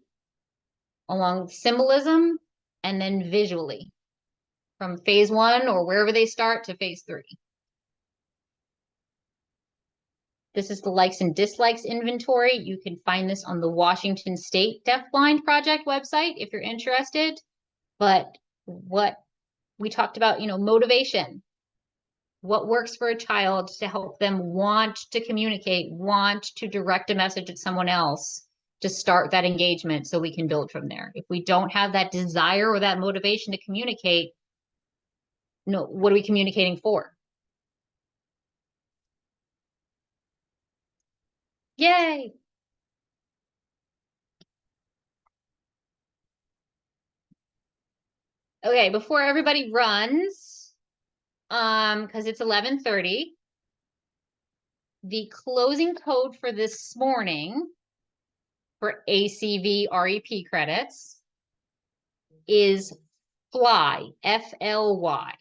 along with symbolism, and then visually, from phase 1 or wherever they start to phase 3. This is the likes and dislikes inventory. You can find this on the Washington State Deafblind Project website if you're interested. But what we talked about, motivation. What works for a child to help them want to communicate, want to direct a message at someone else, to start that engagement so we can build from there. If we don't have that desire or that motivation to communicate, what are we communicating for? Yay. Okay, before everybody runs, because it's 11:30, the closing code for this morning for ACV REP credits is FLY, FLY.